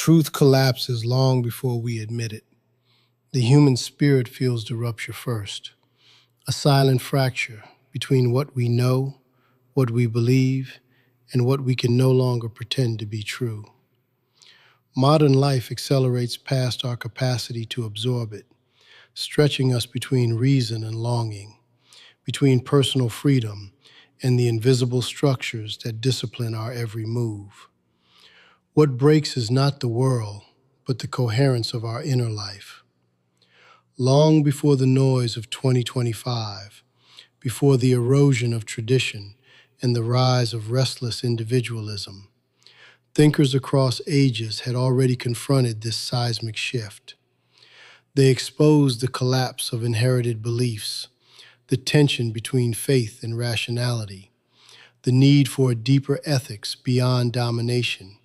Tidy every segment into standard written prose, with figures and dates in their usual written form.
Truth collapses long before we admit it. The human spirit feels the rupture first, a silent fracture between what we know, what we believe, and what we can no longer pretend to be true. Modern life accelerates past our capacity to absorb it, stretching us between reason and longing, between personal freedom and the invisible structures that discipline our every move. What breaks is not the world, but the coherence of our inner life. Long before the noise of 2025, before the erosion of tradition and the rise of restless individualism, thinkers across ages had already confronted this seismic shift. They exposed the collapse of inherited beliefs, the tension between faith and rationality, the need for a deeper ethics beyond domination,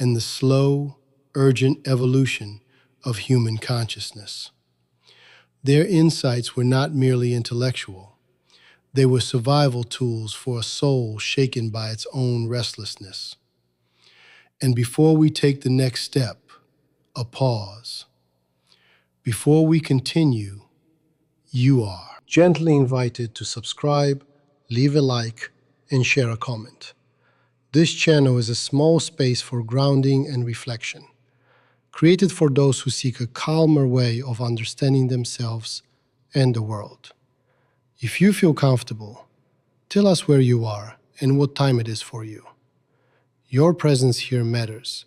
and the slow, urgent evolution of human consciousness. Their insights were not merely intellectual. They were survival tools for a soul shaken by its own restlessness. And before we take the next step, a pause. Before we continue, you are gently invited to subscribe, leave a like, and share a comment. This channel is a small space for grounding and reflection, created for those who seek a calmer way of understanding themselves and the world. If you feel comfortable, tell us where you are and what time it is for you. Your presence here matters,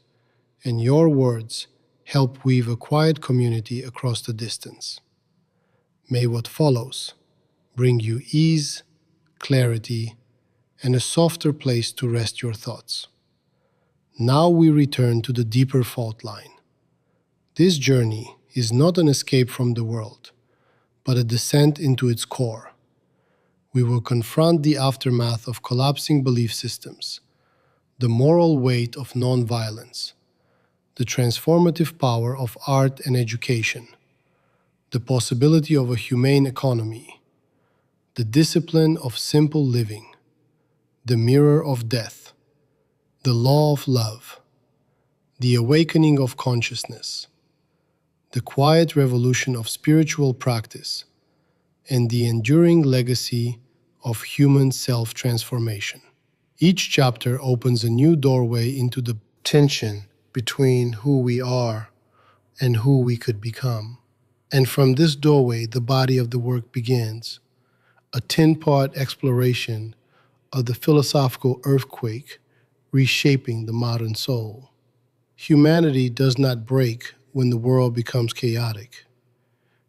and your words help weave a quiet community across the distance. May what follows bring you ease, clarity, and a softer place to rest your thoughts. Now we return to the deeper fault line. This journey is not an escape from the world, but a descent into its core. We will confront the aftermath of collapsing belief systems, the moral weight of nonviolence, the transformative power of art and education, the possibility of a humane economy, the discipline of simple living, the mirror of death, the law of love, the awakening of consciousness, the quiet revolution of spiritual practice, and the enduring legacy of human self-transformation. Each chapter opens a new doorway into the tension between who we are and who we could become. And from this doorway, the body of the work begins, a 10-part exploration of the philosophical earthquake reshaping the modern soul. Humanity does not break when the world becomes chaotic.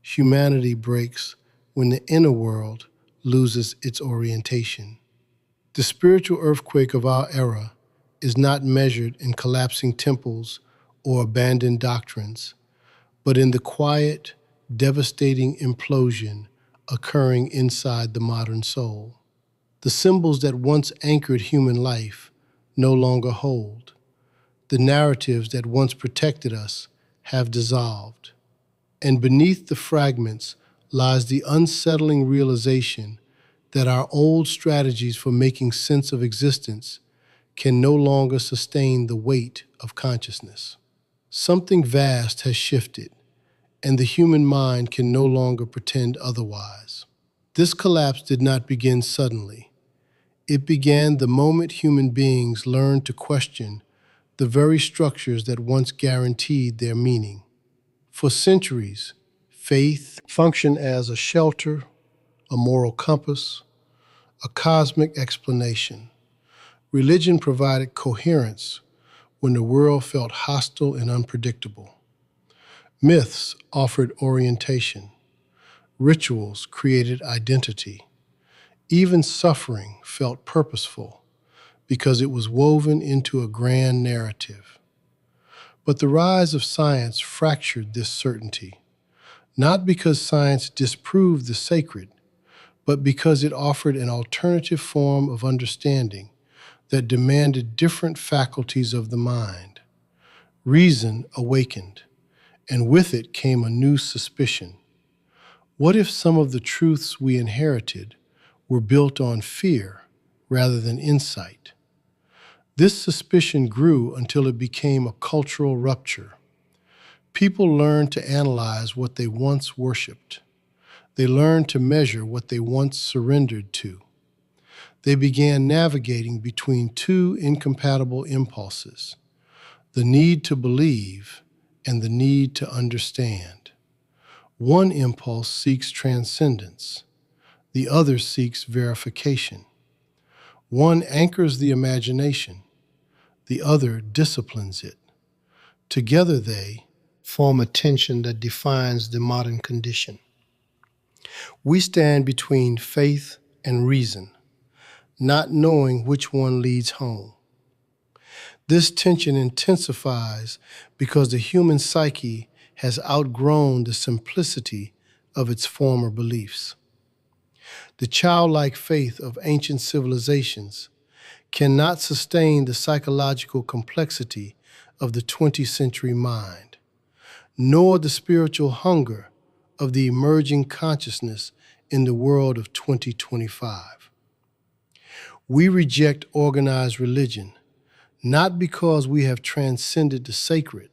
Humanity breaks when the inner world loses its orientation. The spiritual earthquake of our era is not measured in collapsing temples or abandoned doctrines, but in the quiet, devastating implosion occurring inside the modern soul. The symbols that once anchored human life no longer hold. The narratives that once protected us have dissolved. And beneath the fragments lies the unsettling realization that our old strategies for making sense of existence can no longer sustain the weight of consciousness. Something vast has shifted, and the human mind can no longer pretend otherwise. This collapse did not begin suddenly. It began the moment human beings learned to question the very structures that once guaranteed their meaning. For centuries, faith functioned as a shelter, a moral compass, a cosmic explanation. Religion provided coherence when the world felt hostile and unpredictable. Myths offered orientation. Rituals created identity. Even suffering felt purposeful because it was woven into a grand narrative. But the rise of science fractured this certainty, not because science disproved the sacred, but because it offered an alternative form of understanding that demanded different faculties of the mind. Reason awakened, and with it came a new suspicion. What if some of the truths we inherited were built on fear rather than insight? This suspicion grew until it became a cultural rupture. People learned to analyze what they once worshipped. They learned to measure what they once surrendered to. They began navigating between two incompatible impulses: the need to believe and the need to understand. One impulse seeks transcendence, the other seeks verification. One anchors the imagination, the other disciplines it. Together they form a tension that defines the modern condition. We stand between faith and reason, not knowing which one leads home. This tension intensifies because the human psyche has outgrown the simplicity of its former beliefs. The childlike faith of ancient civilizations cannot sustain the psychological complexity of the 20th century mind, nor the spiritual hunger of the emerging consciousness in the world of 2025. We reject organized religion, not because we have transcended the sacred,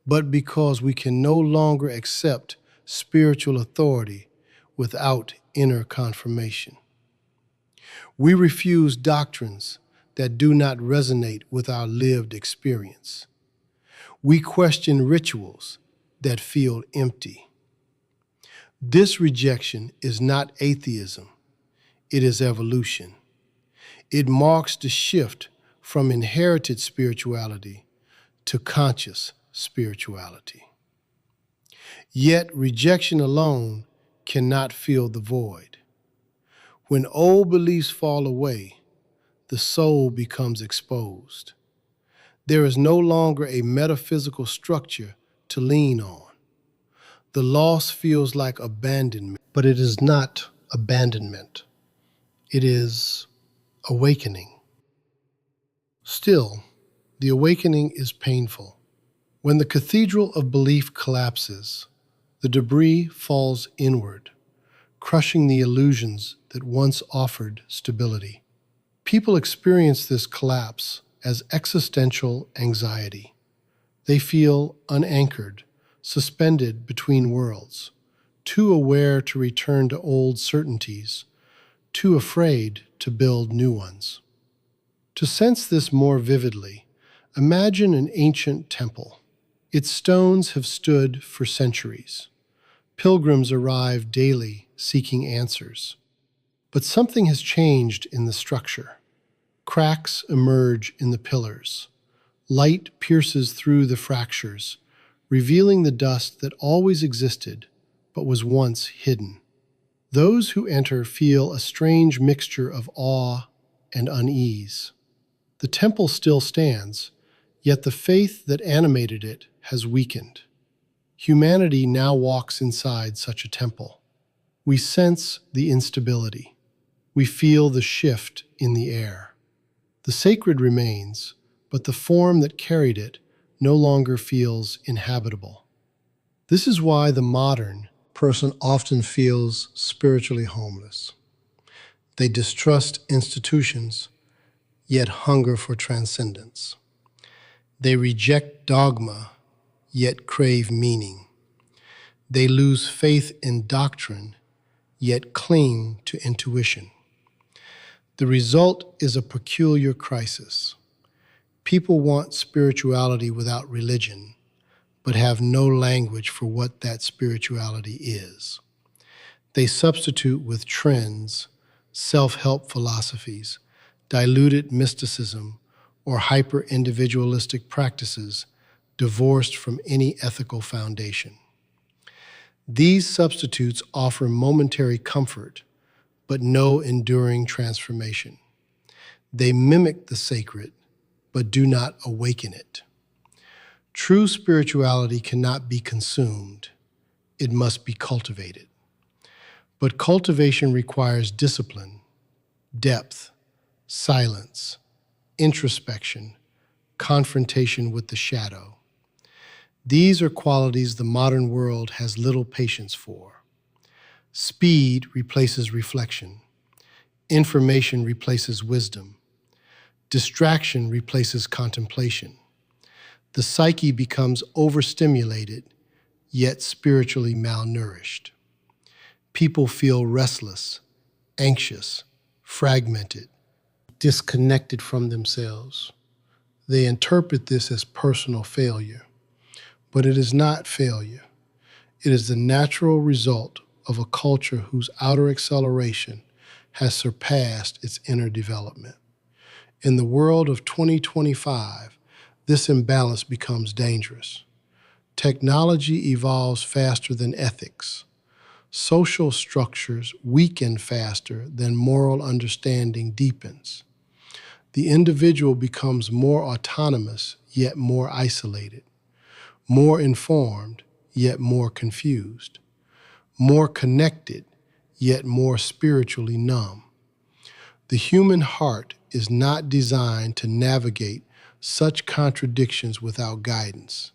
but because we can no longer accept spiritual authority without inner confirmation. We refuse doctrines that do not resonate with our lived experience. We question rituals that feel empty. This rejection is not atheism, it is evolution. It marks the shift from inherited spirituality to conscious spirituality. Yet rejection alone cannot fill the void. When old beliefs fall away, the soul becomes exposed. There is no longer a metaphysical structure to lean on. The loss feels like abandonment, but it is not abandonment. It is awakening. Still, the awakening is painful. When the cathedral of belief collapses, the debris falls inward, crushing the illusions that once offered stability. People experience this collapse as existential anxiety. They feel unanchored, suspended between worlds, too aware to return to old certainties, too afraid to build new ones. To sense this more vividly, imagine an ancient temple. Its stones have stood for centuries. Pilgrims arrive daily seeking answers. But something has changed in the structure. Cracks emerge in the pillars. Light pierces through the fractures, revealing the dust that always existed but was once hidden. Those who enter feel a strange mixture of awe and unease. The temple still stands, yet the faith that animated it has weakened. Humanity now walks inside such a temple. We sense the instability. We feel the shift in the air. The sacred remains, but the form that carried it no longer feels inhabitable. This is why the modern person often feels spiritually homeless. They distrust institutions, yet hunger for transcendence. They reject dogma, yet crave meaning. They lose faith in doctrine, yet cling to intuition. The result is a peculiar crisis. People want spirituality without religion, but have no language for what that spirituality is. They substitute with trends, self-help philosophies, diluted mysticism, or hyper-individualistic practices divorced from any ethical foundation. These substitutes offer momentary comfort, but no enduring transformation. They mimic the sacred, but do not awaken it. True spirituality cannot be consumed. It must be cultivated. But cultivation requires discipline, depth, silence, introspection, confrontation with the shadow. These are qualities the modern world has little patience for. Speed replaces reflection. Information replaces wisdom. Distraction replaces contemplation. The psyche becomes overstimulated, yet spiritually malnourished. People feel restless, anxious, fragmented, disconnected from themselves. They interpret this as personal failure, but it is not failure. It is the natural result of a culture whose outer acceleration has surpassed its inner development. In the world of 2025, this imbalance becomes dangerous. Technology evolves faster than ethics. Social structures weaken faster than moral understanding deepens. The individual becomes more autonomous, yet more isolated, more informed, yet more confused, more connected, yet more spiritually numb. The human heart is not designed to navigate such contradictions without guidance.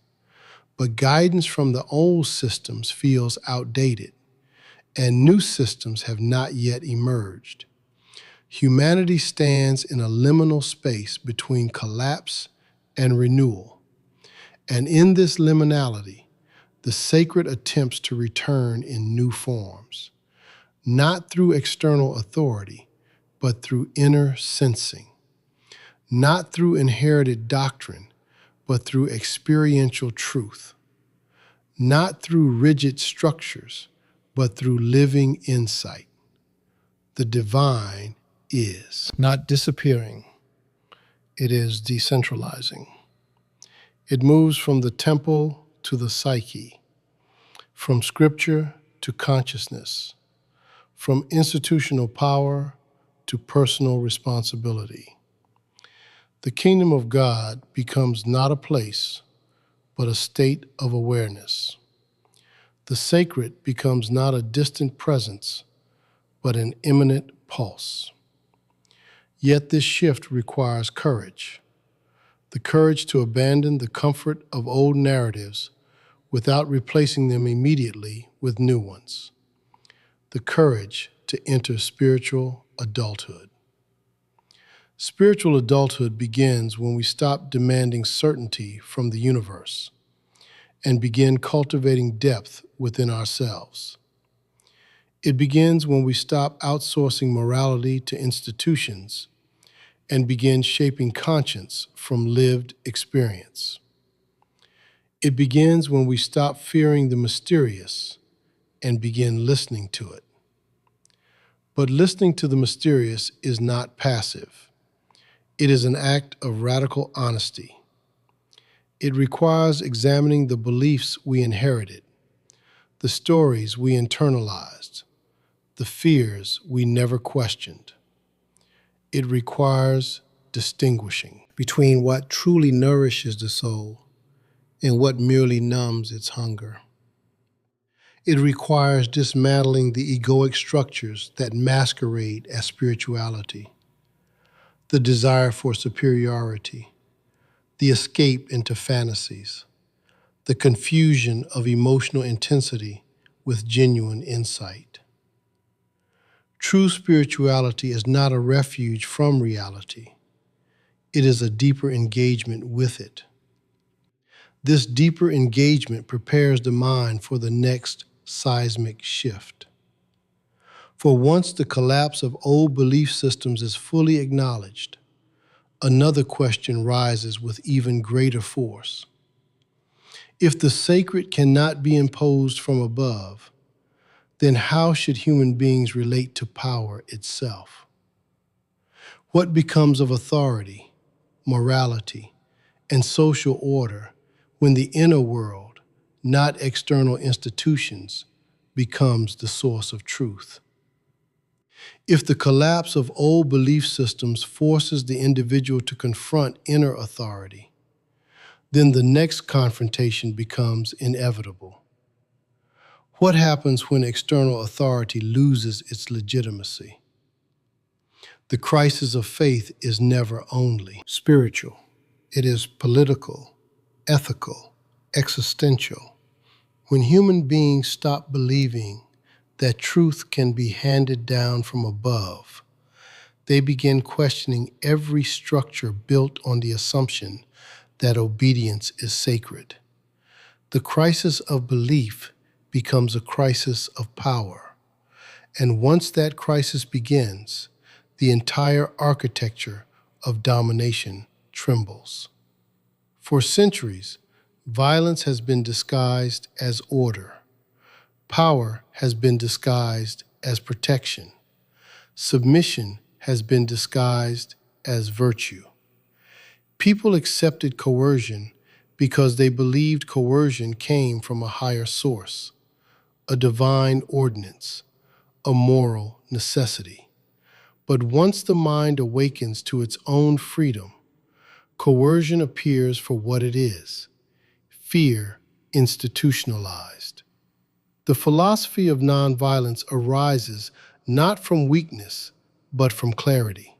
But guidance from the old systems feels outdated, and new systems have not yet emerged. Humanity stands in a liminal space between collapse and renewal. And in this liminality, the sacred attempts to return in new forms, not through external authority, but through inner sensing, not through inherited doctrine, but through experiential truth, not through rigid structures, but through living insight. The divine is not disappearing, it is decentralizing. It moves from the temple to the psyche, from scripture to consciousness, from institutional power to personal responsibility. The kingdom of God becomes not a place, but a state of awareness. The sacred becomes not a distant presence, but an imminent pulse. Yet this shift requires courage, the courage to abandon the comfort of old narratives without replacing them immediately with new ones, the courage to enter spiritual adulthood. Spiritual adulthood begins when we stop demanding certainty from the universe and begin cultivating depth within ourselves. It begins when we stop outsourcing morality to institutions and begin shaping conscience from lived experience. It begins when we stop fearing the mysterious and begin listening to it. But listening to the mysterious is not passive. It is an act of radical honesty. It requires examining the beliefs we inherited, the stories we internalized, the fears we never questioned. It requires distinguishing between what truly nourishes the soul and what merely numbs its hunger. It requires dismantling the egoic structures that masquerade as spirituality, the desire for superiority, the escape into fantasies, the confusion of emotional intensity with genuine insight. True spirituality is not a refuge from reality. It is a deeper engagement with it. This deeper engagement prepares the mind for the next seismic shift. For once the collapse of old belief systems is fully acknowledged, another question rises with even greater force. If the sacred cannot be imposed from above, then how should human beings relate to power itself? What becomes of authority, morality, and social order when the inner world, not external institutions, becomes the source of truth? If the collapse of old belief systems forces the individual to confront inner authority, then the next confrontation becomes inevitable. What happens when external authority loses its legitimacy? The crisis of faith is never only spiritual. It is political, ethical, existential. When human beings stop believing that truth can be handed down from above, they begin questioning every structure built on the assumption that obedience is sacred. The crisis of belief becomes a crisis of power. And once that crisis begins, the entire architecture of domination trembles. For centuries, violence has been disguised as order. Power has been disguised as protection. Submission has been disguised as virtue. People accepted coercion because they believed coercion came from a higher source, a divine ordinance, a moral necessity. But once the mind awakens to its own freedom, coercion appears for what it is: fear institutionalized. The philosophy of nonviolence arises not from weakness, but from clarity.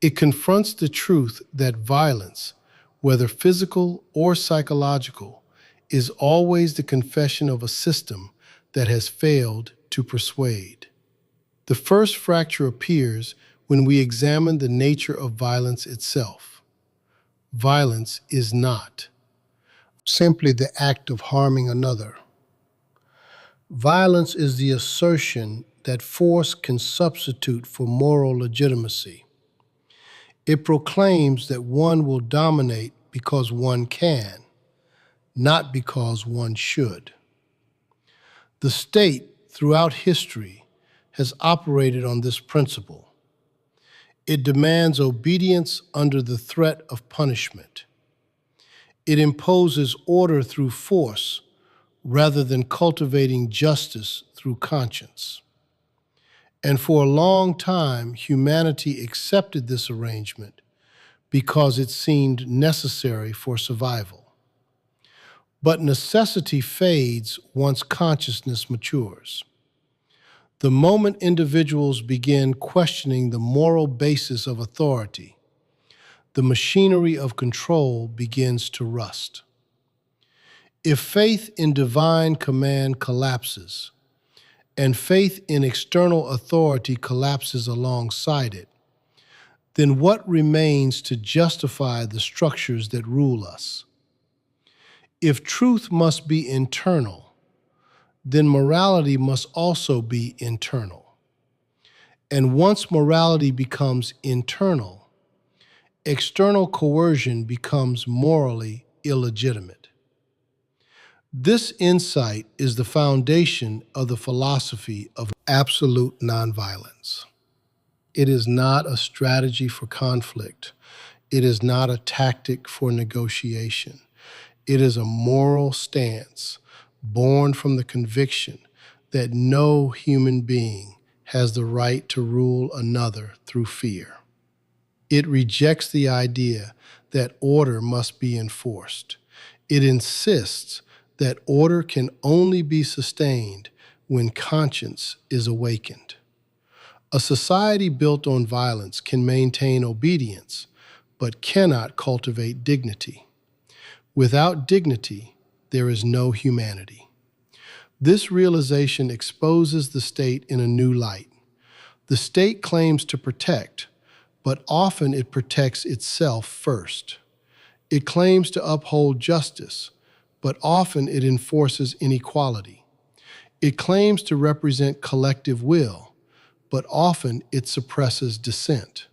It confronts the truth that violence, whether physical or psychological, is always the confession of a system that has failed to persuade. The first fracture appears when we examine the nature of violence itself. Violence is not simply the act of harming another. Violence is the assertion that force can substitute for moral legitimacy. It proclaims that one will dominate because one can, not because one should. The state, throughout history, has operated on this principle. It demands obedience under the threat of punishment. It imposes order through force rather than cultivating justice through conscience. And for a long time, humanity accepted this arrangement because it seemed necessary for survival. But necessity fades once consciousness matures. The moment individuals begin questioning the moral basis of authority, the machinery of control begins to rust. If faith in divine command collapses, and faith in external authority collapses alongside it, then what remains to justify the structures that rule us? If truth must be internal, then morality must also be internal. And once morality becomes internal, external coercion becomes morally illegitimate. This insight is the foundation of the philosophy of absolute nonviolence. It is not a strategy for conflict. It is not a tactic for negotiation. It is a moral stance born from the conviction that no human being has the right to rule another through fear. It rejects the idea that order must be enforced. It insists that order can only be sustained when conscience is awakened. A society built on violence can maintain obedience, but cannot cultivate dignity. Without dignity, there is no humanity. This realization exposes the state in a new light. The state claims to protect, but often it protects itself first. It claims to uphold justice, but often it enforces inequality. It claims to represent collective will, but often it suppresses dissent.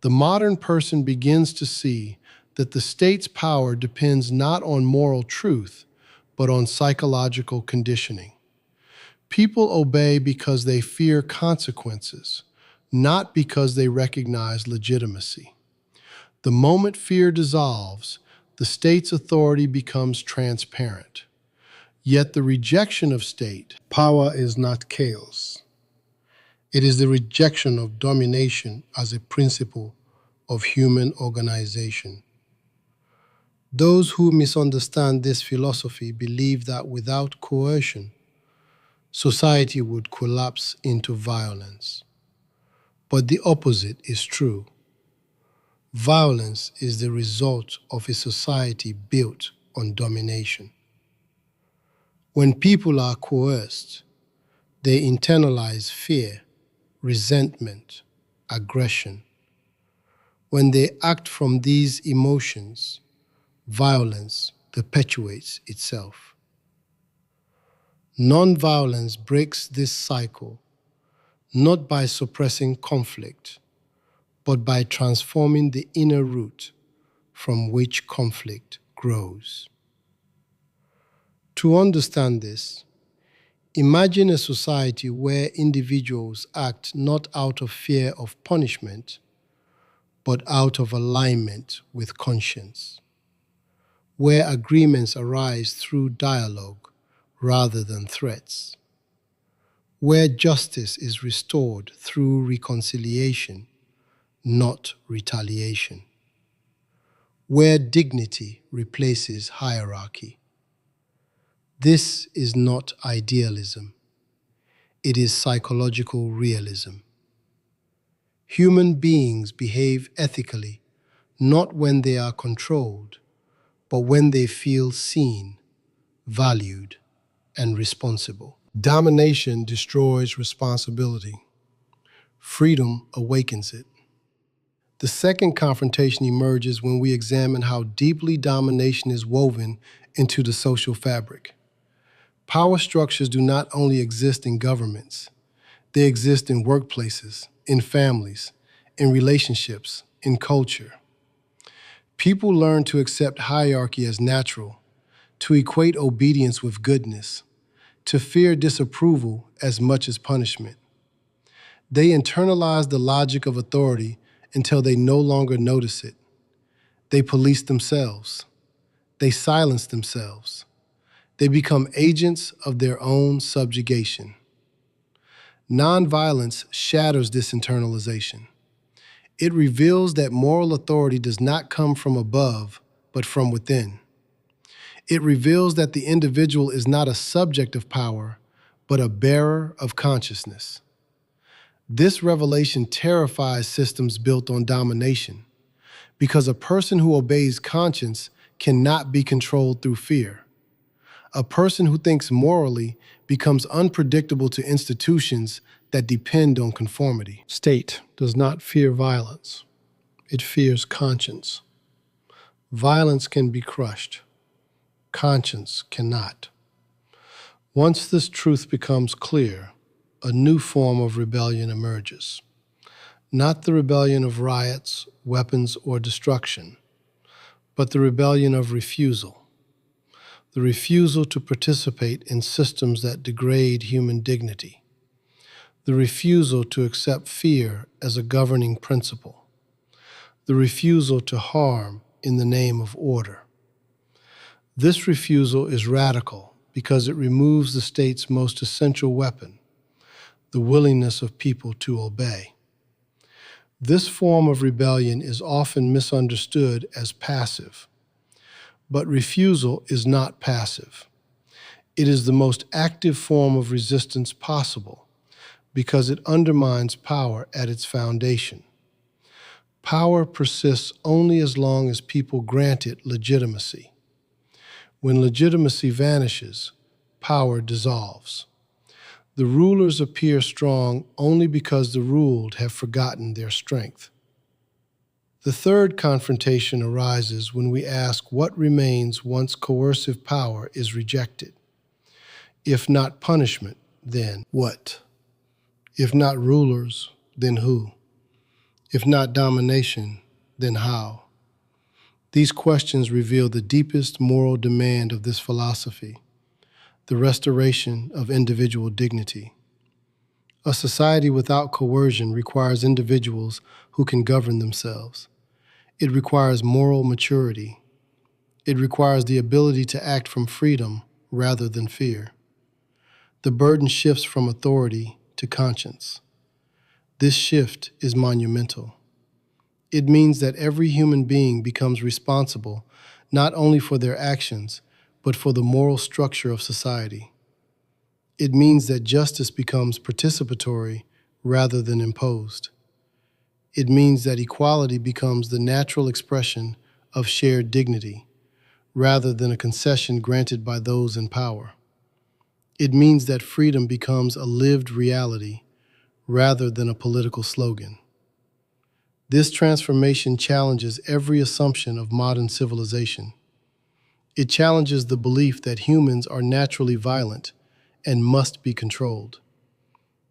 The modern person begins to see that the state's power depends not on moral truth, but on psychological conditioning. People obey because they fear consequences, not because they recognize legitimacy. The moment fear dissolves, the state's authority becomes transparent. Yet the rejection of state power is not chaos. It is the rejection of domination as a principle of human organization. Those who misunderstand this philosophy believe that without coercion, society would collapse into violence. But the opposite is true. Violence is the result of a society built on domination. When people are coerced, they internalize fear, resentment, aggression. When they act from these emotions, violence perpetuates itself. Nonviolence breaks this cycle not by suppressing conflict, but by transforming the inner root from which conflict grows. To understand this, imagine a society where individuals act not out of fear of punishment, but out of alignment with conscience, where agreements arise through dialogue rather than threats, where justice is restored through reconciliation, not retaliation, where dignity replaces hierarchy. This is not idealism. It is psychological realism. Human beings behave ethically not when they are controlled, but when they feel seen, valued, and responsible. Domination destroys responsibility. Freedom awakens it. The second confrontation emerges when we examine how deeply domination is woven into the social fabric. Power structures do not only exist in governments, they exist in workplaces, in families, in relationships, in culture. People learn to accept hierarchy as natural, to equate obedience with goodness, to fear disapproval as much as punishment. They internalize the logic of authority until they no longer notice it. They police themselves. They silence themselves. They become agents of their own subjugation. Nonviolence shatters this internalization. It reveals that moral authority does not come from above, but from within. It reveals that the individual is not a subject of power, but a bearer of consciousness. This revelation terrifies systems built on domination, because a person who obeys conscience cannot be controlled through fear. A person who thinks morally becomes unpredictable to institutions that depend on conformity. State does not fear violence. It fears conscience. Violence can be crushed. Conscience cannot. Once this truth becomes clear, a new form of rebellion emerges. Not the rebellion of riots, weapons, or destruction, but the rebellion of refusal. The refusal to participate in systems that degrade human dignity. The refusal to accept fear as a governing principle. The refusal to harm in the name of order. This refusal is radical because it removes the state's most essential weapon, the willingness of people to obey. This form of rebellion is often misunderstood as passive, but refusal is not passive. It is the most active form of resistance possible because it undermines power at its foundation. Power persists only as long as people grant it legitimacy. When legitimacy vanishes, power dissolves. The rulers appear strong only because the ruled have forgotten their strength. The third confrontation arises when we ask what remains once coercive power is rejected. If not punishment, then what? If not rulers, then who? If not domination, then how? These questions reveal the deepest moral demand of this philosophy, the restoration of individual dignity. A society without coercion requires individuals who can govern themselves. It requires moral maturity. It requires the ability to act from freedom rather than fear. The burden shifts from authority to conscience. This shift is monumental. It means that every human being becomes responsible not only for their actions, but for the moral structure of society. It means that justice becomes participatory rather than imposed. It means that equality becomes the natural expression of shared dignity, rather than a concession granted by those in power. It means that freedom becomes a lived reality, rather than a political slogan. This transformation challenges every assumption of modern civilization. It challenges the belief that humans are naturally violent and must be controlled.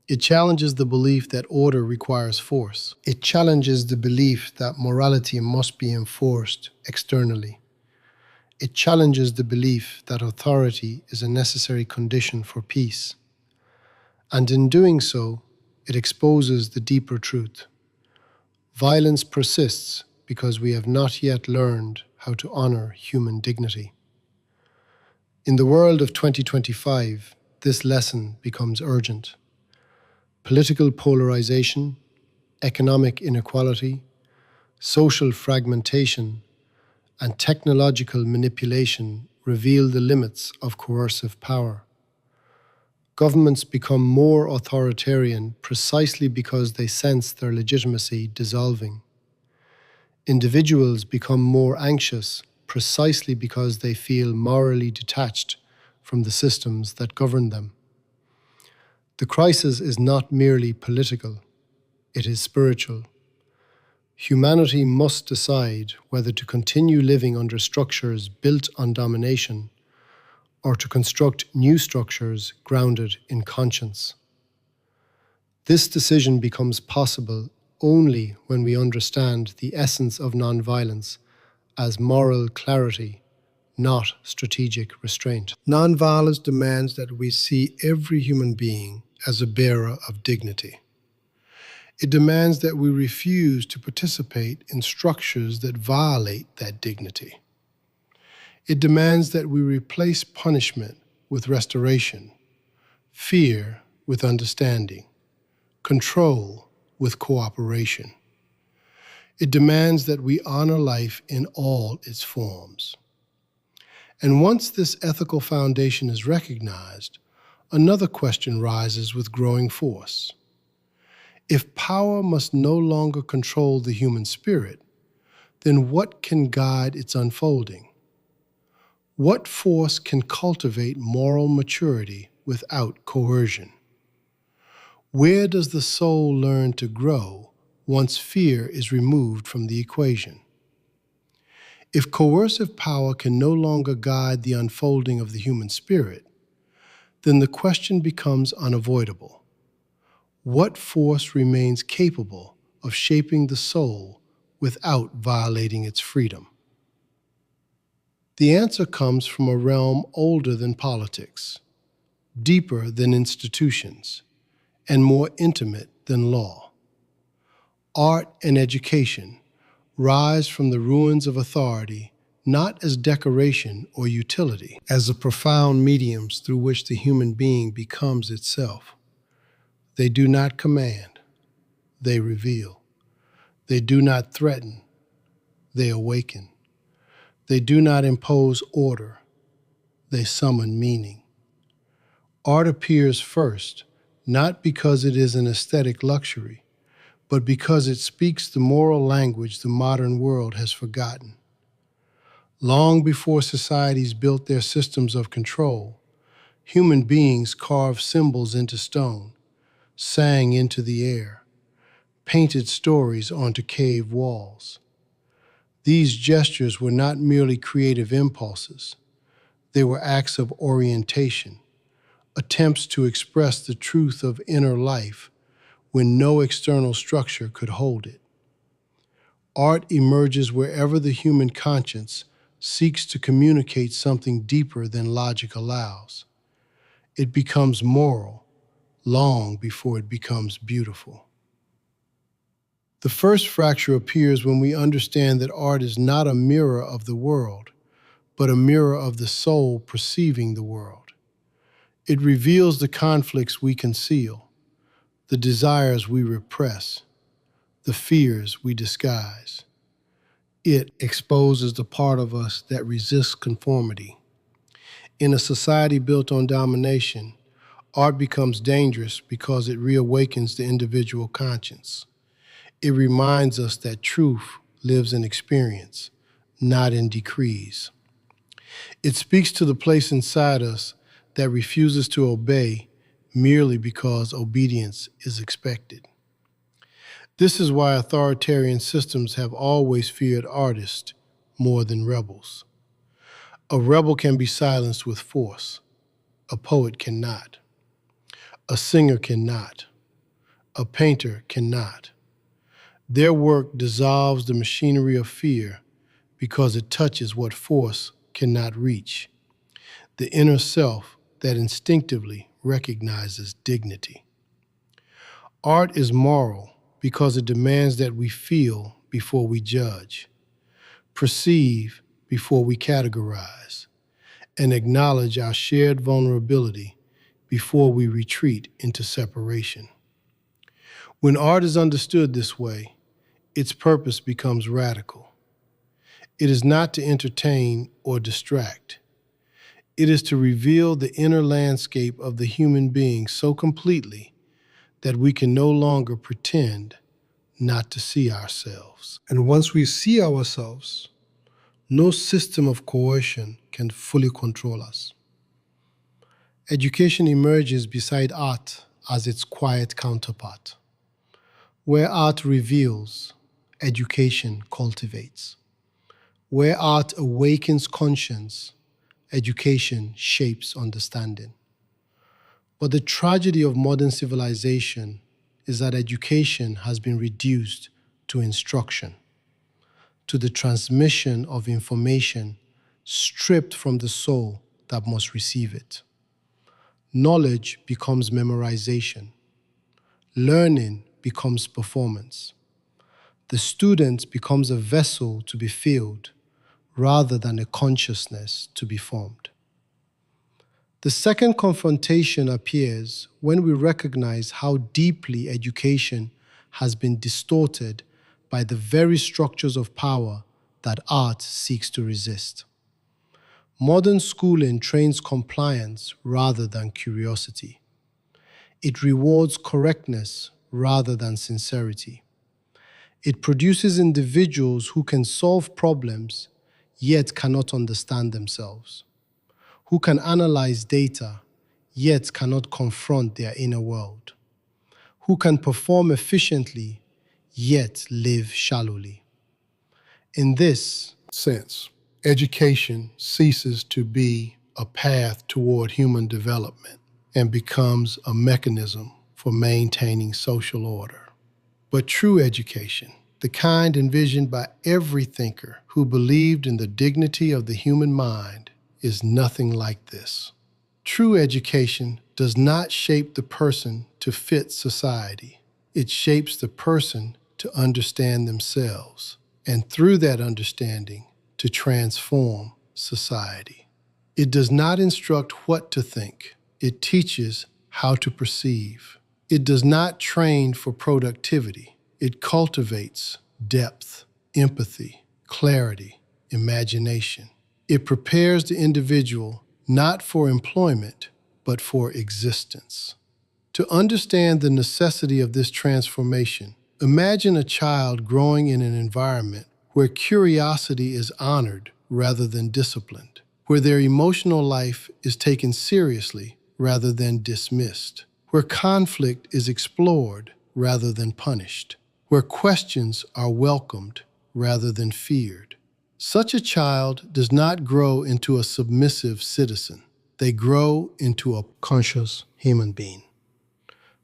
It challenges the belief that order requires force. It challenges the belief that morality must be enforced externally. It challenges the belief that authority is a necessary condition for peace. And in doing so, it exposes the deeper truth. Violence persists because we have not yet learned how to honor human dignity. In the world of 2025, this lesson becomes urgent. Political polarization, economic inequality, social fragmentation, and technological manipulation reveal the limits of coercive power. Governments become more authoritarian precisely because they sense their legitimacy dissolving. Individuals become more anxious precisely because they feel morally detached from the systems that govern them. The crisis is not merely political, it is spiritual. Humanity must decide whether to continue living under structures built on domination or to construct new structures grounded in conscience. This decision becomes possible only when we understand the essence of nonviolence as moral clarity, not strategic restraint. Nonviolence demands that we see every human being as a bearer of dignity. It demands that we refuse to participate in structures that violate that dignity. It demands that we replace punishment with restoration, fear with understanding, control with cooperation. It demands that we honor life in all its forms. And once this ethical foundation is recognized, another question rises with growing force. If power must no longer control the human spirit, then what can guide its unfolding? What force can cultivate moral maturity without coercion? Where does the soul learn to grow once fear is removed from the equation? If coercive power can no longer guide the unfolding of the human spirit, then the question becomes unavoidable. What force remains capable of shaping the soul without violating its freedom? The answer comes from a realm older than politics, deeper than institutions, and more intimate than law. Art and education rise from the ruins of authority not as decoration or utility, as the profound mediums through which the human being becomes itself. They do not command, they reveal. They do not threaten, they awaken. They do not impose order, they summon meaning. Art appears first, not because it is an aesthetic luxury, but because it speaks the moral language the modern world has forgotten. Long before societies built their systems of control, human beings carved symbols into stone, sang into the air, painted stories onto cave walls. These gestures were not merely creative impulses. They were acts of orientation, attempts to express the truth of inner life when no external structure could hold it. Art emerges wherever the human conscience seeks to communicate something deeper than logic allows. It becomes moral long before it becomes beautiful. The first fracture appears when we understand that art is not a mirror of the world, but a mirror of the soul perceiving the world. It reveals the conflicts we conceal, the desires we repress, the fears we disguise. It exposes the part of us that resists conformity. In a society built on domination, art becomes dangerous because it reawakens the individual conscience. It reminds us that truth lives in experience, not in decrees. It speaks to the place inside us that refuses to obey merely because obedience is expected. This is why authoritarian systems have always feared artists more than rebels. A rebel can be silenced with force. A poet cannot. A singer cannot. A painter cannot. Their work dissolves the machinery of fear because it touches what force cannot reach, the inner self that instinctively recognizes dignity. Art is moral because it demands that we feel before we judge, perceive before we categorize, and acknowledge our shared vulnerability before we retreat into separation. When art is understood this way, its purpose becomes radical. It is not to entertain or distract. It is to reveal the inner landscape of the human being so completely that we can no longer pretend not to see ourselves. And once we see ourselves, no system of coercion can fully control us. Education emerges beside art as its quiet counterpart. Where art reveals, education cultivates. Where art awakens conscience, education shapes understanding. But the tragedy of modern civilization is that education has been reduced to instruction, to the transmission of information stripped from the soul that must receive it. Knowledge becomes memorization. Learning becomes performance. The student becomes a vessel to be filled rather than a consciousness to be formed. The second confrontation appears when we recognize how deeply education has been distorted by the very structures of power that art seeks to resist. Modern schooling trains compliance rather than curiosity. It rewards correctness rather than sincerity. It produces individuals who can solve problems yet cannot understand themselves, who can analyze data yet cannot confront their inner world, who can perform efficiently yet live shallowly. In this sense, education ceases to be a path toward human development and becomes a mechanism for maintaining social order. But true education, the kind envisioned by every thinker who believed in the dignity of the human mind, is nothing like this. True education does not shape the person to fit society. It shapes the person to understand themselves, and through that understanding, to transform society. It does not instruct what to think. It teaches how to perceive. It does not train for productivity. It cultivates depth, empathy, clarity, imagination. It prepares the individual not for employment, but for existence. To understand the necessity of this transformation, imagine a child growing in an environment where curiosity is honored rather than disciplined, where their emotional life is taken seriously rather than dismissed, where conflict is explored rather than punished, where questions are welcomed rather than feared. Such a child does not grow into a submissive citizen. They grow into a conscious human being.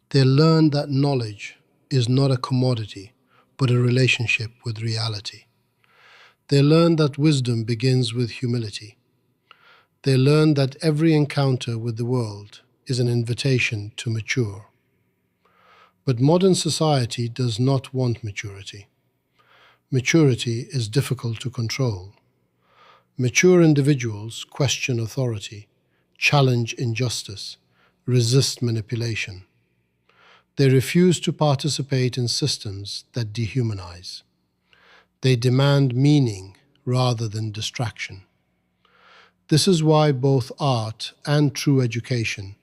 They learn that knowledge is not a commodity, but a relationship with reality. They learn that wisdom begins with humility. They learn that every encounter with the world is an invitation to mature. But modern society does not want maturity. Maturity is difficult to control. Mature individuals question authority, challenge injustice, resist manipulation. They refuse to participate in systems that dehumanize. They demand meaning rather than distraction. This is why both art and true education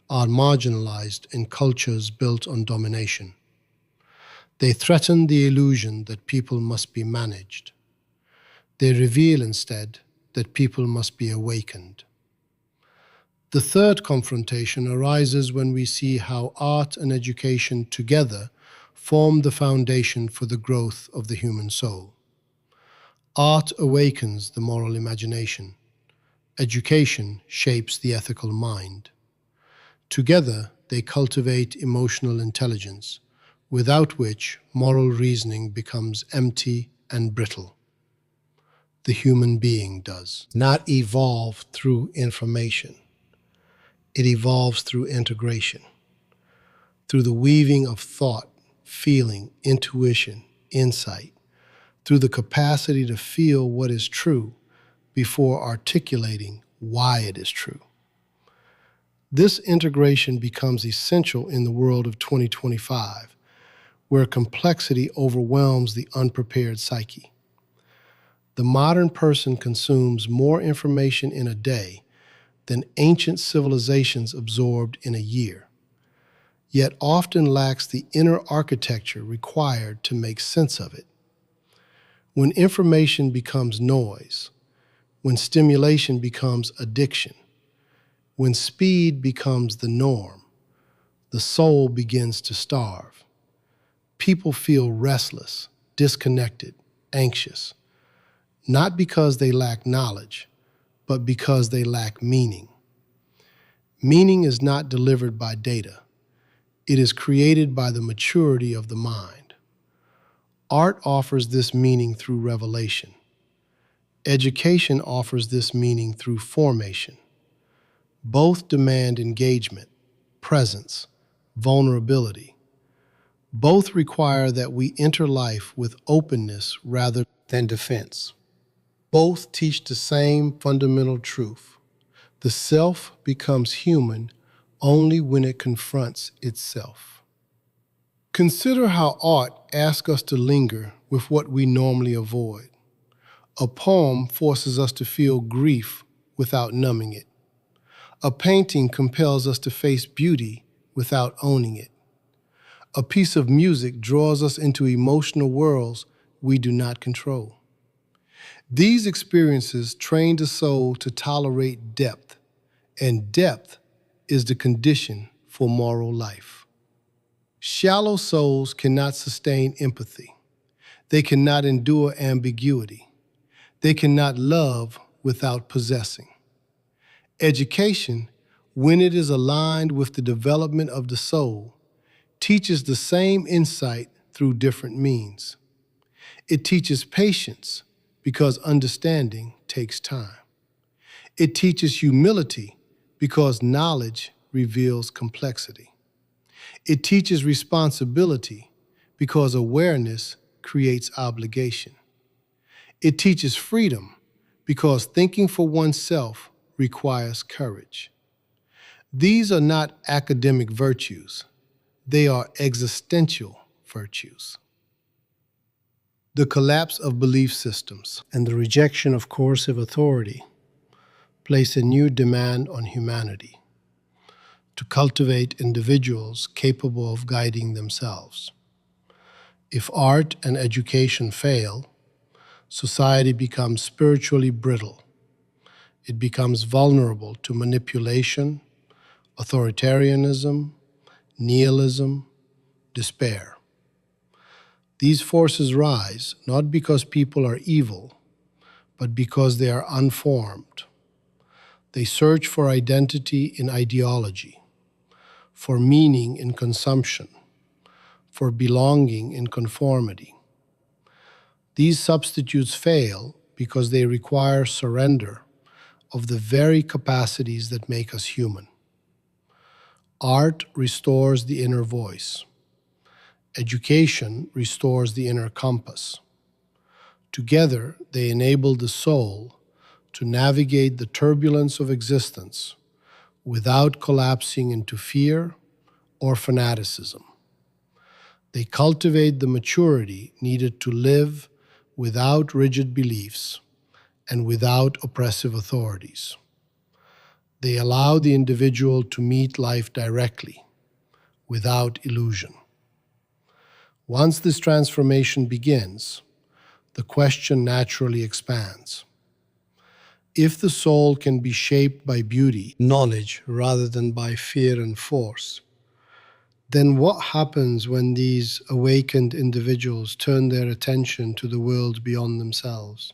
are marginalized in cultures built on domination. They threaten the illusion that people must be managed. They reveal instead that people must be awakened. The third confrontation arises when we see how art and education together form the foundation for the growth of the human soul. Art awakens the moral imagination. Education shapes the ethical mind. Together, they cultivate emotional intelligence, without which moral reasoning becomes empty and brittle. The human being does not evolve through information. It evolves through integration, through the weaving of thought, feeling, intuition, insight, through the capacity to feel what is true before articulating why it is true. This integration becomes essential in the world of 2025, where complexity overwhelms the unprepared psyche. The modern person consumes more information in a day than ancient civilizations absorbed in a year, yet often lacks the inner architecture required to make sense of it. When information becomes noise, when stimulation becomes addiction, when speed becomes the norm, the soul begins to starve. People feel restless, disconnected, anxious, not because they lack knowledge, but because they lack meaning. Meaning is not delivered by data. It is created by the maturity of the mind. Art offers this meaning through revelation. Education offers this meaning through formation. Both demand engagement, presence, vulnerability. Both require that we enter life with openness rather than defense. Both teach the same fundamental truth. The self becomes human only when it confronts itself. Consider how art asks us to linger with what we normally avoid. A poem forces us to feel grief without numbing it. A painting compels us to face beauty without owning it. A piece of music draws us into emotional worlds we do not control. These experiences train the soul to tolerate depth, and depth is the condition for moral life. Shallow souls cannot sustain empathy. They cannot endure ambiguity. They cannot love without possessing. Education, when it is aligned with the development of the soul, teaches the same insight through different means. It teaches patience because understanding takes time. It teaches humility because knowledge reveals complexity. It teaches responsibility because awareness creates obligation. It teaches freedom because thinking for oneself requires courage. These are not academic virtues. They are existential virtues. The collapse of belief systems and the rejection of coercive authority place a new demand on humanity to cultivate individuals capable of guiding themselves. If art and education fail, society becomes spiritually brittle. It becomes vulnerable to manipulation, authoritarianism, nihilism, despair. These forces rise not because people are evil, but because they are unformed. They search for identity in ideology, for meaning in consumption, for belonging in conformity. These substitutes fail because they require surrender of the very capacities that make us human. Art restores the inner voice. Education restores the inner compass. Together, they enable the soul to navigate the turbulence of existence without collapsing into fear or fanaticism. They cultivate the maturity needed to live without rigid beliefs and without oppressive authorities. They allow the individual to meet life directly, without illusion. Once this transformation begins, the question naturally expands. If the soul can be shaped by beauty, knowledge, rather than by fear and force, Then what happens when these awakened individuals turn their attention to the world beyond themselves?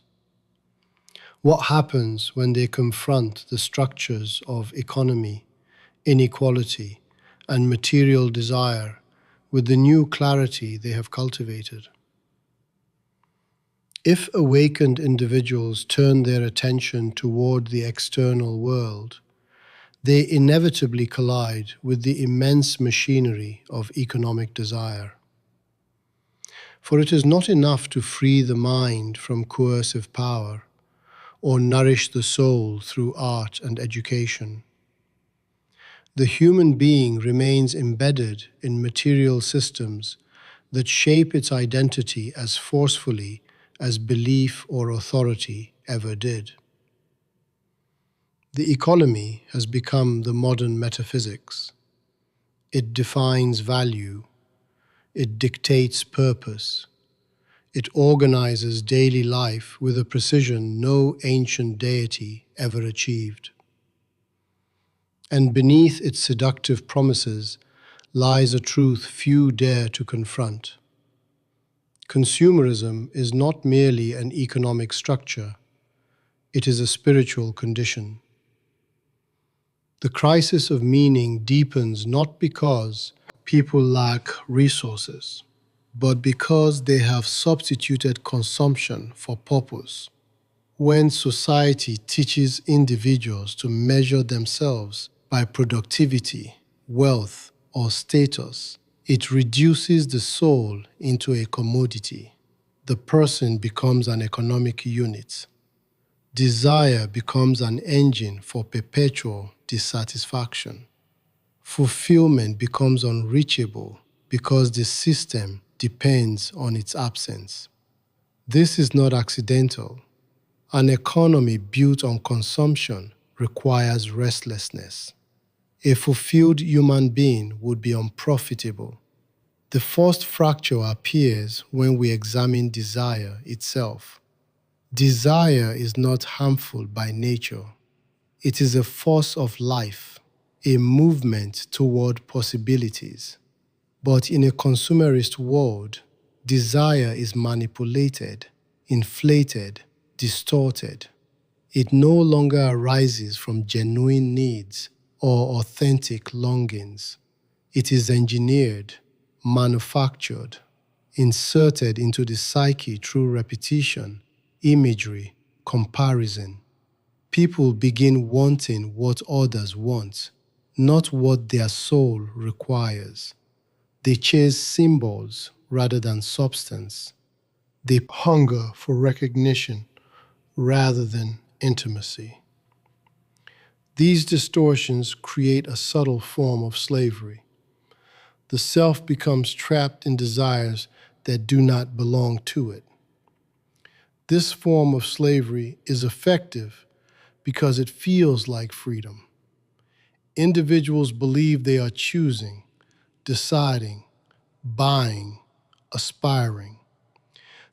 What happens when they confront the structures of economy, inequality, and material desire with the new clarity they have cultivated? If awakened individuals turn their attention toward the external world, they inevitably collide with the immense machinery of economic desire. For it is not enough to free the mind from coercive power or nourish the soul through art and education. The human being remains embedded in material systems that shape its identity as forcefully as belief or authority ever did. The economy has become the modern metaphysics. It defines value. It dictates purpose. It organizes daily life with a precision no ancient deity ever achieved. And beneath its seductive promises lies a truth few dare to confront. Consumerism is not merely an economic structure, it is a spiritual condition. The crisis of meaning deepens not because people lack resources, but because they have substituted consumption for purpose. When society teaches individuals to measure themselves by productivity, wealth, or status, it reduces the soul into a commodity. The person becomes an economic unit. Desire becomes an engine for perpetual dissatisfaction. Fulfillment becomes unreachable because the system depends on its absence. This is not accidental. An economy built on consumption requires restlessness. A fulfilled human being would be unprofitable. The first fracture appears when we examine desire itself. Desire is not harmful by nature. It is a force of life, a movement toward possibilities. But in a consumerist world, desire is manipulated, inflated, distorted. It no longer arises from genuine needs or authentic longings. It is engineered, manufactured, inserted into the psyche through repetition, imagery, comparison. People begin wanting what others want, not what their soul requires. They chase symbols rather than substance. They hunger for recognition rather than intimacy. These distortions create a subtle form of slavery. The self becomes trapped in desires that do not belong to it. This form of slavery is effective because it feels like freedom. Individuals believe they are choosing, deciding, buying, aspiring.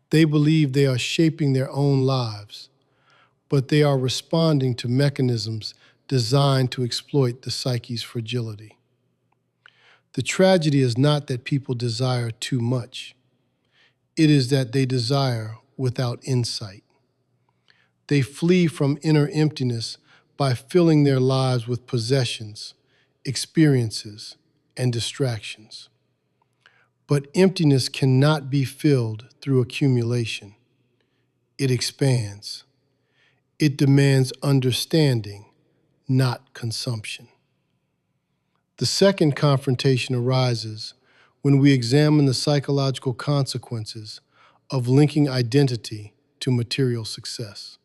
They believe they are shaping their own lives, but they are responding to mechanisms designed to exploit the psyche's fragility. The tragedy is not that people desire too much. It is that they desire without insight. They flee from inner emptiness by filling their lives with possessions, experiences, and distractions. But emptiness cannot be filled through accumulation. It expands. It demands understanding, not consumption. The second confrontation arises when we examine the psychological consequences of linking identity to material success.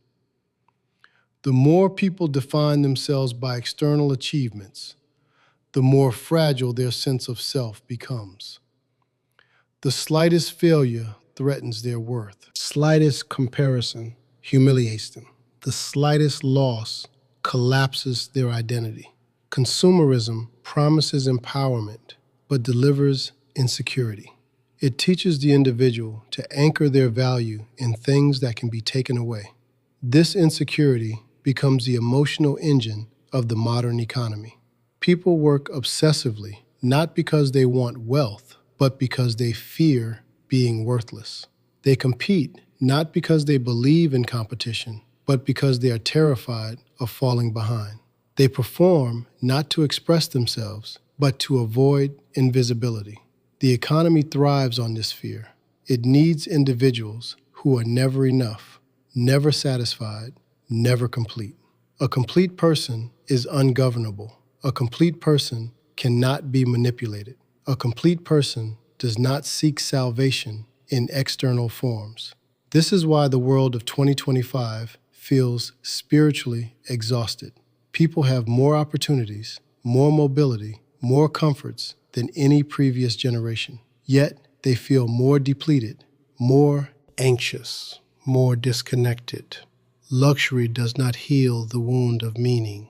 The more people define themselves by external achievements, the more fragile their sense of self becomes. The slightest failure threatens their worth. Slightest comparison humiliates them. The slightest loss collapses their identity. Consumerism promises empowerment, but delivers insecurity. It teaches the individual to anchor their value in things that can be taken away. This insecurity becomes the emotional engine of the modern economy. People work obsessively, not because they want wealth, but because they fear being worthless. They compete not because they believe in competition, but because they are terrified of falling behind. They perform not to express themselves, but to avoid invisibility. The economy thrives on this fear. It needs individuals who are never enough, never satisfied, never complete. A complete person is ungovernable. A complete person cannot be manipulated. A complete person does not seek salvation in external forms. This is why the world of 2025 feels spiritually exhausted. People have more opportunities, more mobility, more comforts than any previous generation. Yet they feel more depleted, more anxious, more disconnected. Luxury does not heal the wound of meaning.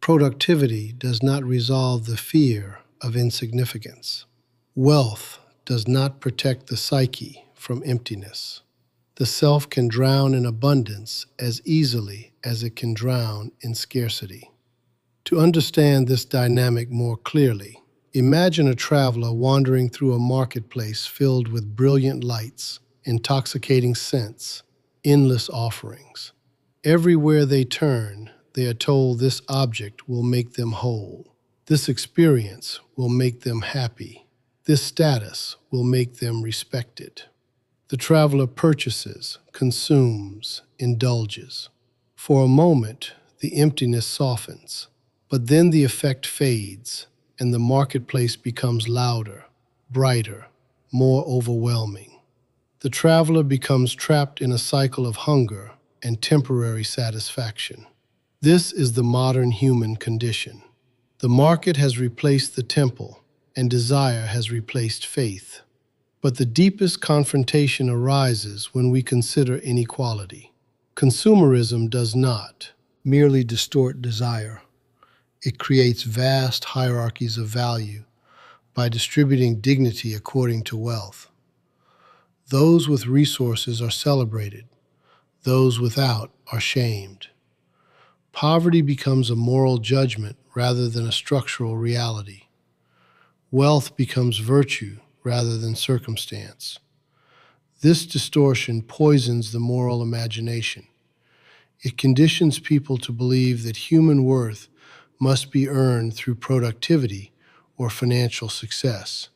Productivity does not resolve the fear of insignificance. Wealth does not protect the psyche from emptiness. The self can drown in abundance as easily as it can drown in scarcity. To understand this dynamic more clearly, imagine a traveler wandering through a marketplace filled with brilliant lights, intoxicating scents, endless offerings. Everywhere they turn, they are told this object will make them whole. This experience will make them happy. This status will make them respected. The traveler purchases, consumes, indulges. For a moment, the emptiness softens, but then the effect fades, and the marketplace becomes louder, brighter, more overwhelming. The traveler becomes trapped in a cycle of hunger and temporary satisfaction. This is the modern human condition. The market has replaced the temple, and desire has replaced faith. But the deepest confrontation arises when we consider inequality. Consumerism does not merely distort desire. It creates vast hierarchies of value by distributing dignity according to wealth. Those with resources are celebrated. Those without are shamed. Poverty becomes a moral judgment rather than a structural reality. Wealth becomes virtue rather than circumstance. This distortion poisons the moral imagination. It conditions people to believe that human worth must be earned through productivity or financial success.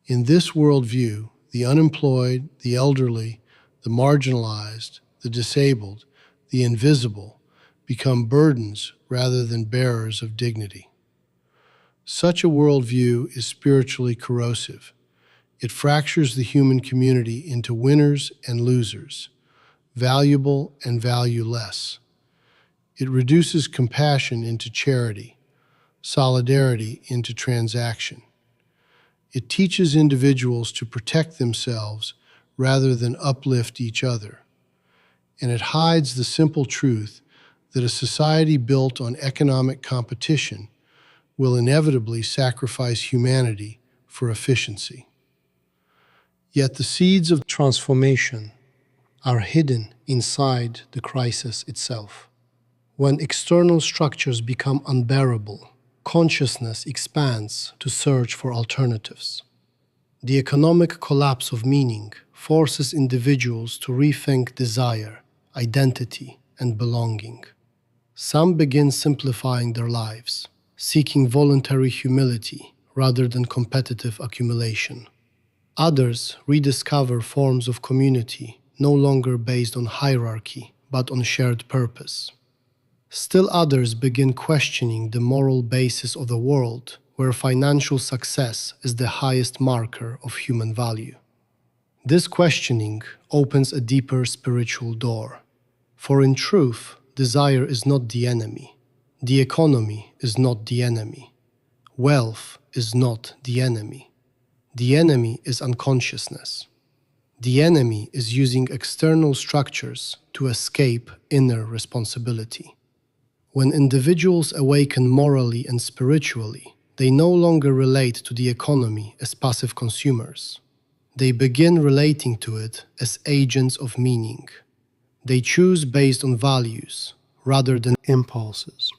In this worldview, the unemployed, the elderly, the marginalized, the disabled, the invisible become burdens rather than bearers of dignity. Such a worldview is spiritually corrosive. It fractures the human community into winners and losers, valuable and valueless. It reduces compassion into charity, solidarity into transaction. It teaches individuals to protect themselves rather than uplift each other. And it hides the simple truth that a society built on economic competition will inevitably sacrifice humanity for efficiency. Yet the seeds of transformation are hidden inside the crisis itself. When external structures become unbearable, consciousness expands to search for alternatives. The economic collapse of meaning forces individuals to rethink desire, identity, and belonging. Some begin simplifying their lives, seeking voluntary humility rather than competitive accumulation. Others rediscover forms of community no longer based on hierarchy, but on shared purpose. Still others begin questioning the moral basis of the world, where financial success is the highest marker of human value. This questioning opens a deeper spiritual door. For in truth, desire is not the enemy. The economy is not the enemy. Wealth is not the enemy. The enemy is unconsciousness. The enemy is using external structures to escape inner responsibility. When individuals awaken morally and spiritually, they no longer relate to the economy as passive consumers. They begin relating to it as agents of meaning. They choose based on values rather than impulses.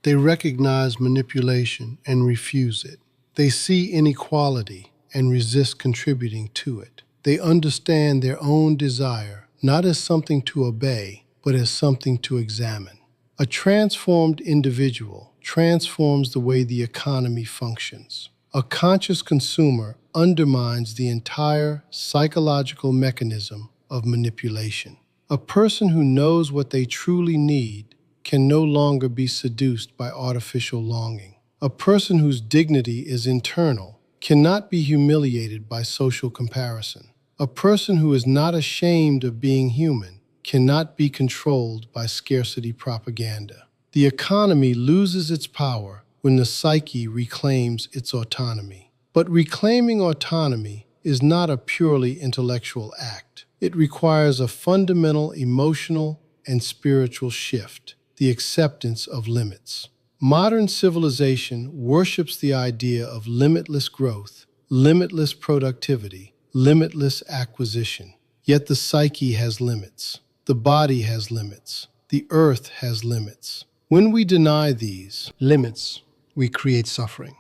They recognize manipulation and refuse it. They see inequality and resist contributing to it. They understand their own desire not as something to obey, but as something to examine. A transformed individual transforms the way the economy functions. A conscious consumer undermines the entire psychological mechanism of manipulation. A person who knows what they truly need can no longer be seduced by artificial longing. A person whose dignity is internal cannot be humiliated by social comparison. A person who is not ashamed of being human cannot be controlled by scarcity propaganda. The economy loses its power when the psyche reclaims its autonomy. But reclaiming autonomy is not a purely intellectual act. It requires a fundamental emotional and spiritual shift, the acceptance of limits. Modern civilization worships the idea of limitless growth, limitless productivity, limitless acquisition. Yet the psyche has limits. The body has limits. The earth has limits. When we deny these limits, we create suffering.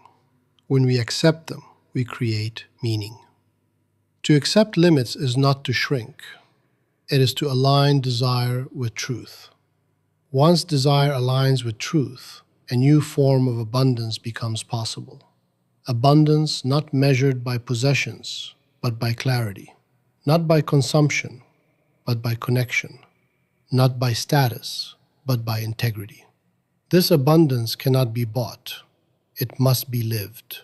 When we accept them, we create meaning. To accept limits is not to shrink. It is to align desire with truth. Once desire aligns with truth, a new form of abundance becomes possible. Abundance not measured by possessions, but by clarity. Not by consumption, but by connection. Not by status, but by integrity. This abundance cannot be bought. It must be lived.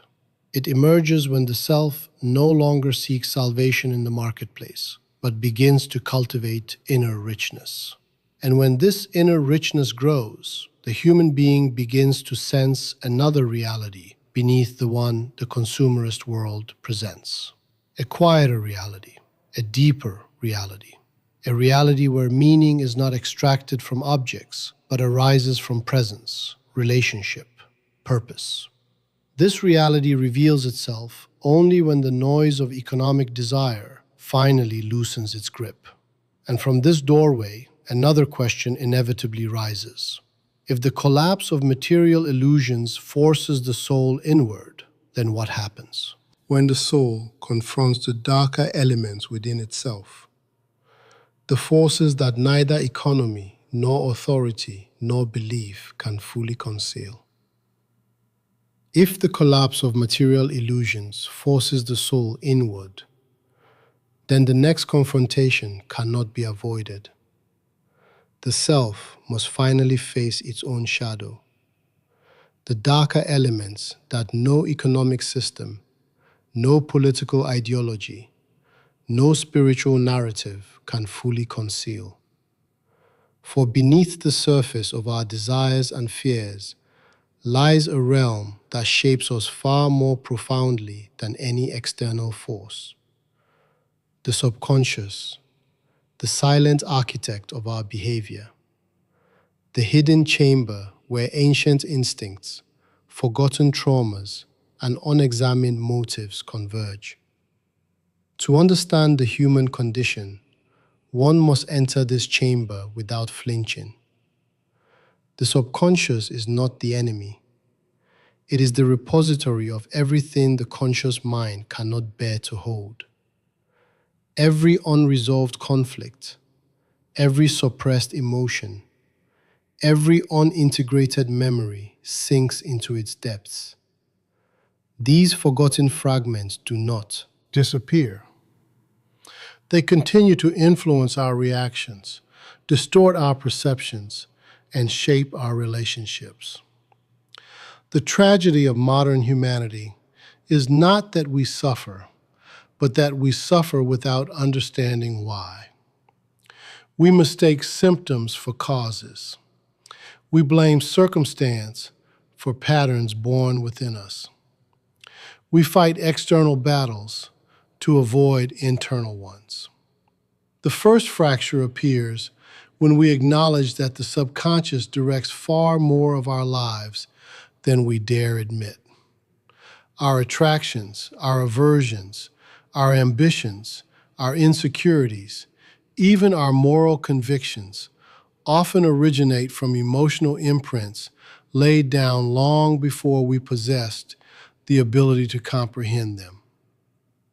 It emerges when the self no longer seeks salvation in the marketplace, but begins to cultivate inner richness. And when this inner richness grows, the human being begins to sense another reality beneath the one the consumerist world presents. A quieter reality, a deeper reality, a reality where meaning is not extracted from objects, but arises from presence, relationship, purpose. This reality reveals itself only when the noise of economic desire finally loosens its grip. And from this doorway, another question inevitably rises. If the collapse of material illusions forces the soul inward, then what happens? When the soul confronts the darker elements within itself, the forces that neither economy, nor authority, nor belief can fully conceal. If the collapse of material illusions forces the soul inward, then the next confrontation cannot be avoided. The self must finally face its own shadow, the darker elements that no economic system, no political ideology, no spiritual narrative can fully conceal. For beneath the surface of our desires and fears lies a realm that shapes us far more profoundly than any external force. The subconscious, the silent architect of our behavior, the hidden chamber where ancient instincts, forgotten traumas, and unexamined motives converge. To understand the human condition, one must enter this chamber without flinching. The subconscious is not the enemy. It is the repository of everything the conscious mind cannot bear to hold. Every unresolved conflict, every suppressed emotion, every unintegrated memory sinks into its depths. These forgotten fragments do not disappear. They continue to influence our reactions, distort our perceptions, and shape our relationships. The tragedy of modern humanity is not that we suffer, but that we suffer without understanding why. We mistake symptoms for causes. We blame circumstance for patterns born within us. We fight external battles to avoid internal ones. The first fracture appears when we acknowledge that the subconscious directs far more of our lives than we dare admit. Our attractions, our aversions, our ambitions, our insecurities, even our moral convictions often originate from emotional imprints laid down long before we possessed the ability to comprehend them.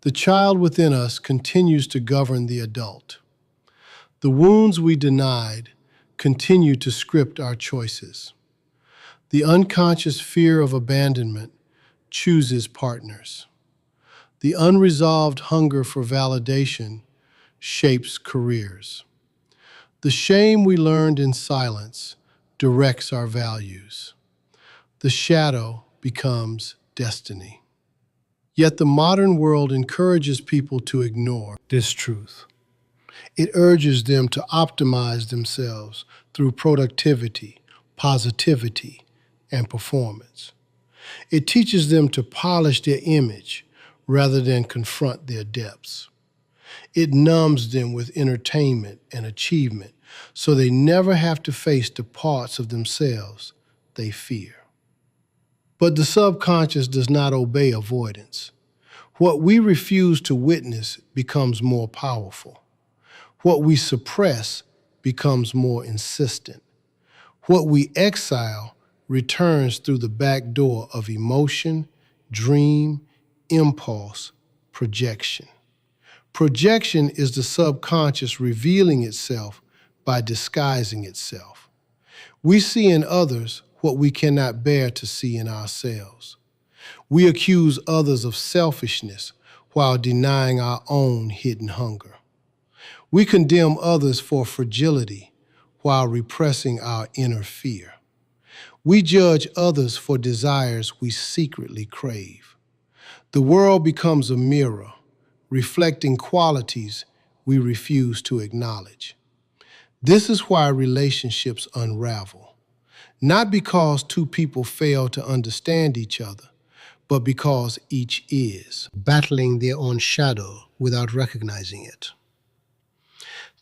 The child within us continues to govern the adult. The wounds we denied continue to script our choices. The unconscious fear of abandonment chooses partners. The unresolved hunger for validation shapes careers. The shame we learned in silence directs our values. The shadow becomes destiny. Yet the modern world encourages people to ignore this truth. It urges them to optimize themselves through productivity, positivity, and performance. It teaches them to polish their image rather than confront their depths. It numbs them with entertainment and achievement so they never have to face the parts of themselves they fear. But the subconscious does not obey avoidance. What we refuse to witness becomes more powerful. What we suppress becomes more insistent. What we exile returns through the back door of emotion, dream, impulse, projection. Projection is the subconscious revealing itself by disguising itself. We see in others what we cannot bear to see in ourselves. We accuse others of selfishness while denying our own hidden hunger. We condemn others for fragility while repressing our inner fear. We judge others for desires we secretly crave. The world becomes a mirror, reflecting qualities we refuse to acknowledge. This is why relationships unravel, not because two people fail to understand each other, but because each is battling their own shadow without recognizing it.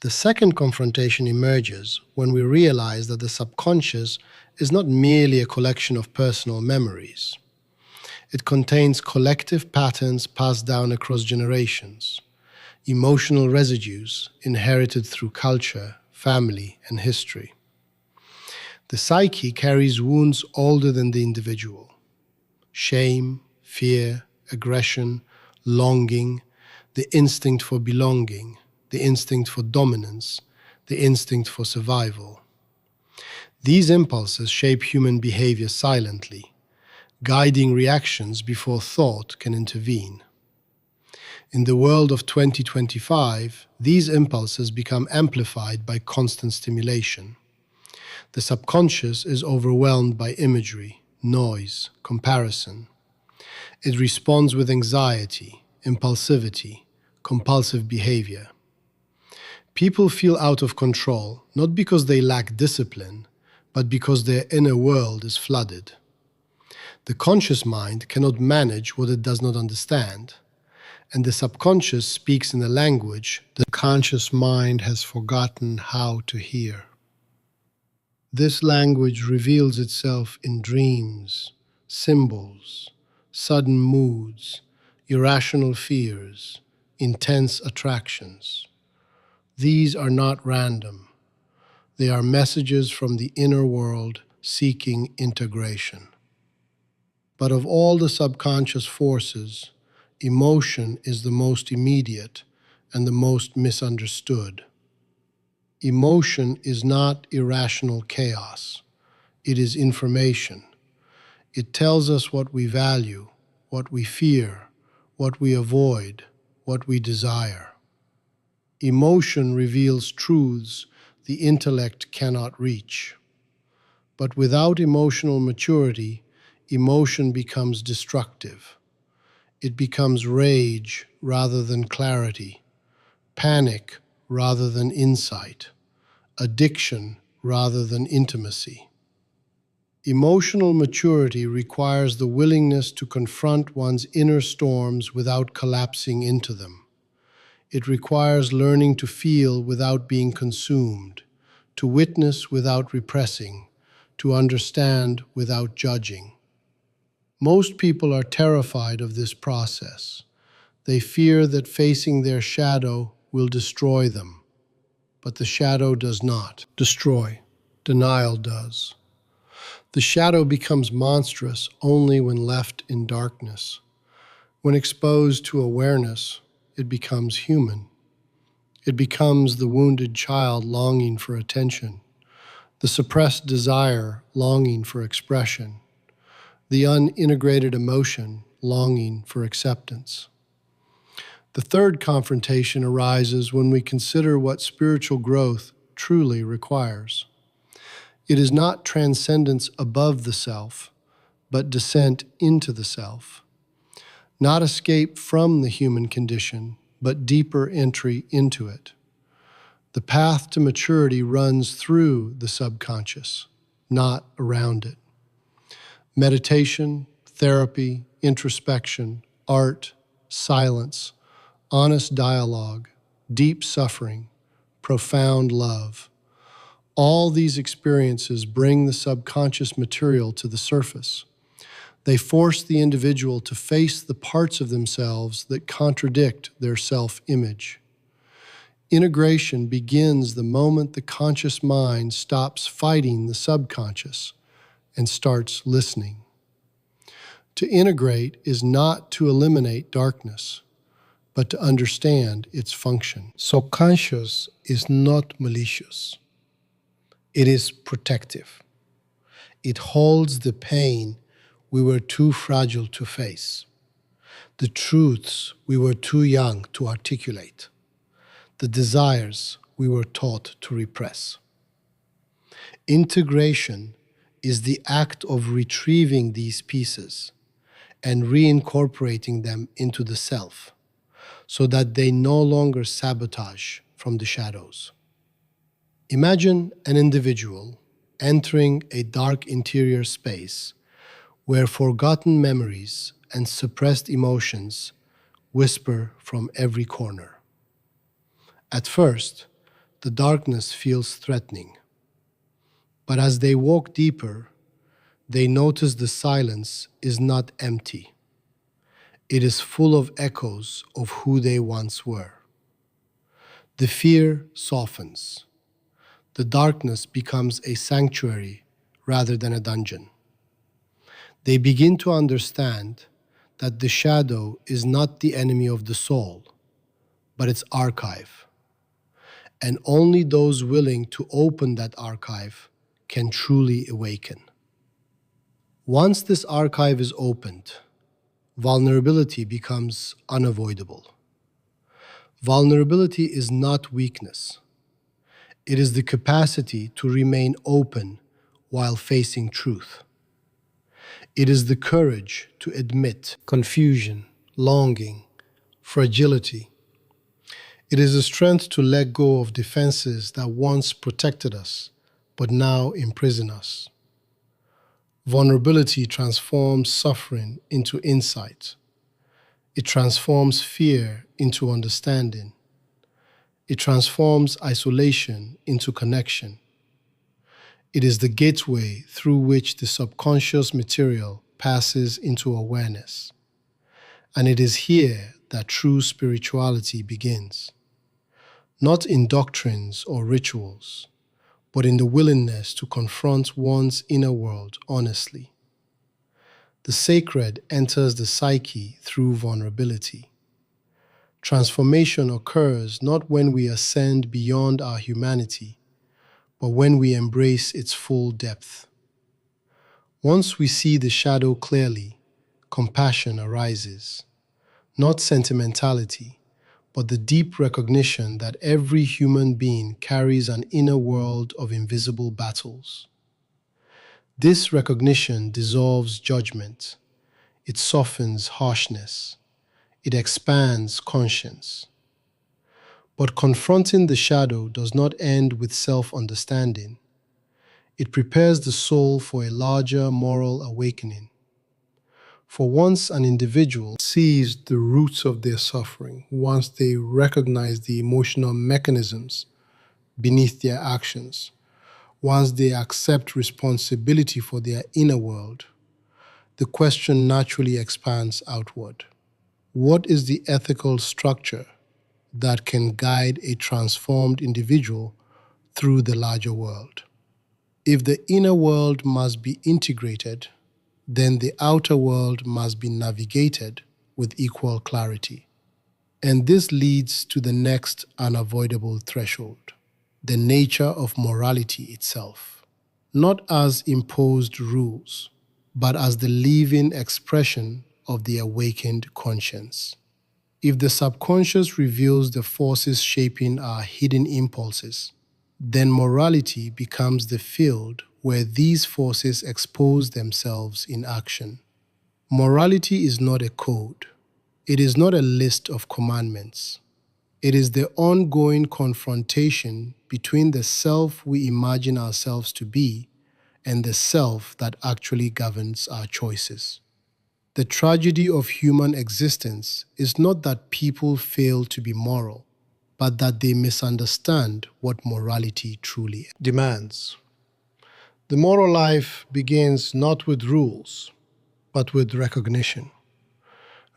The second confrontation emerges when we realize that the subconscious is not merely a collection of personal memories. It contains collective patterns passed down across generations, emotional residues inherited through culture, family, and history. The psyche carries wounds older than the individual. Shame, fear, aggression, longing, the instinct for belonging, the instinct for dominance, the instinct for survival. These impulses shape human behavior silently, guiding reactions before thought can intervene. In the world of 2025, these impulses become amplified by constant stimulation. The subconscious is overwhelmed by imagery, noise, comparison. It responds with anxiety, impulsivity, compulsive behavior. People feel out of control, not because they lack discipline, but because their inner world is flooded. The conscious mind cannot manage what it does not understand, and the subconscious speaks in a language the conscious mind has forgotten how to hear. This language reveals itself in dreams, symbols, sudden moods, irrational fears, intense attractions. These are not random. They are messages from the inner world seeking integration. But of all the subconscious forces, emotion is the most immediate and the most misunderstood. Emotion is not irrational chaos. It is information. It tells us what we value, what we fear, what we avoid, what we desire. Emotion reveals truths the intellect cannot reach. But without emotional maturity, emotion becomes destructive. It becomes rage rather than clarity, panic rather than insight, addiction rather than intimacy. Emotional maturity requires the willingness to confront one's inner storms without collapsing into them. It requires learning to feel without being consumed, to witness without repressing, to understand without judging. Most people are terrified of this process. They fear that facing their shadow will destroy them. But the shadow does not destroy. Denial does. The shadow becomes monstrous only when left in darkness. When exposed to awareness, it becomes human. It becomes the wounded child longing for attention, the suppressed desire longing for expression, the unintegrated emotion longing for acceptance. The third confrontation arises when we consider what spiritual growth truly requires. It is not transcendence above the self, but descent into the self. Not escape from the human condition, but deeper entry into it. The path to maturity runs through the subconscious, not around it. Meditation, therapy, introspection, art, silence, honest dialogue, deep suffering, profound love. All these experiences bring the subconscious material to the surface. They force the individual to face the parts of themselves that contradict their self-image. Integration begins the moment the conscious mind stops fighting the subconscious and starts listening. To integrate is not to eliminate darkness, but to understand its function. So conscious is not malicious. It is protective. It holds the pain we were too fragile to face, the truths we were too young to articulate, the desires we were taught to repress. Integration is the act of retrieving these pieces and reincorporating them into the self so that they no longer sabotage from the shadows. Imagine an individual entering a dark interior space where forgotten memories and suppressed emotions whisper from every corner. At first, the darkness feels threatening. But as they walk deeper, they notice the silence is not empty. It is full of echoes of who they once were. The fear softens. The darkness becomes a sanctuary rather than a dungeon. They begin to understand that the shadow is not the enemy of the soul, but its archive. And only those willing to open that archive can truly awaken. Once this archive is opened, vulnerability becomes unavoidable. Vulnerability is not weakness. It is the capacity to remain open while facing truth. It is the courage to admit confusion, longing, fragility. It is the strength to let go of defenses that once protected us, but now imprison us. Vulnerability transforms suffering into insight. It transforms fear into understanding. It transforms isolation into connection. It is the gateway through which the subconscious material passes into awareness. And it is here that true spirituality begins. Not in doctrines or rituals, but in the willingness to confront one's inner world honestly. The sacred enters the psyche through vulnerability. Transformation occurs not when we ascend beyond our humanity, but when we embrace its full depth. Once we see the shadow clearly, compassion arises, not sentimentality, but the deep recognition that every human being carries an inner world of invisible battles. This recognition dissolves judgment. It softens harshness. It expands conscience. But confronting the shadow does not end with self-understanding. It prepares the soul for a larger moral awakening. For once an individual sees the roots of their suffering, once they recognize the emotional mechanisms beneath their actions, once they accept responsibility for their inner world, the question naturally expands outward. What is the ethical structure that can guide a transformed individual through the larger world? If the inner world must be integrated, then the outer world must be navigated with equal clarity. And this leads to the next unavoidable threshold, the nature of morality itself, not as imposed rules, but as the living expression of the awakened conscience. If the subconscious reveals the forces shaping our hidden impulses, then morality becomes the field where these forces expose themselves in action. Morality is not a code. It is not a list of commandments. It is the ongoing confrontation between the self we imagine ourselves to be and the self that actually governs our choices. The tragedy of human existence is not that people fail to be moral, but that they misunderstand what morality truly demands. The moral life begins not with rules, but with recognition.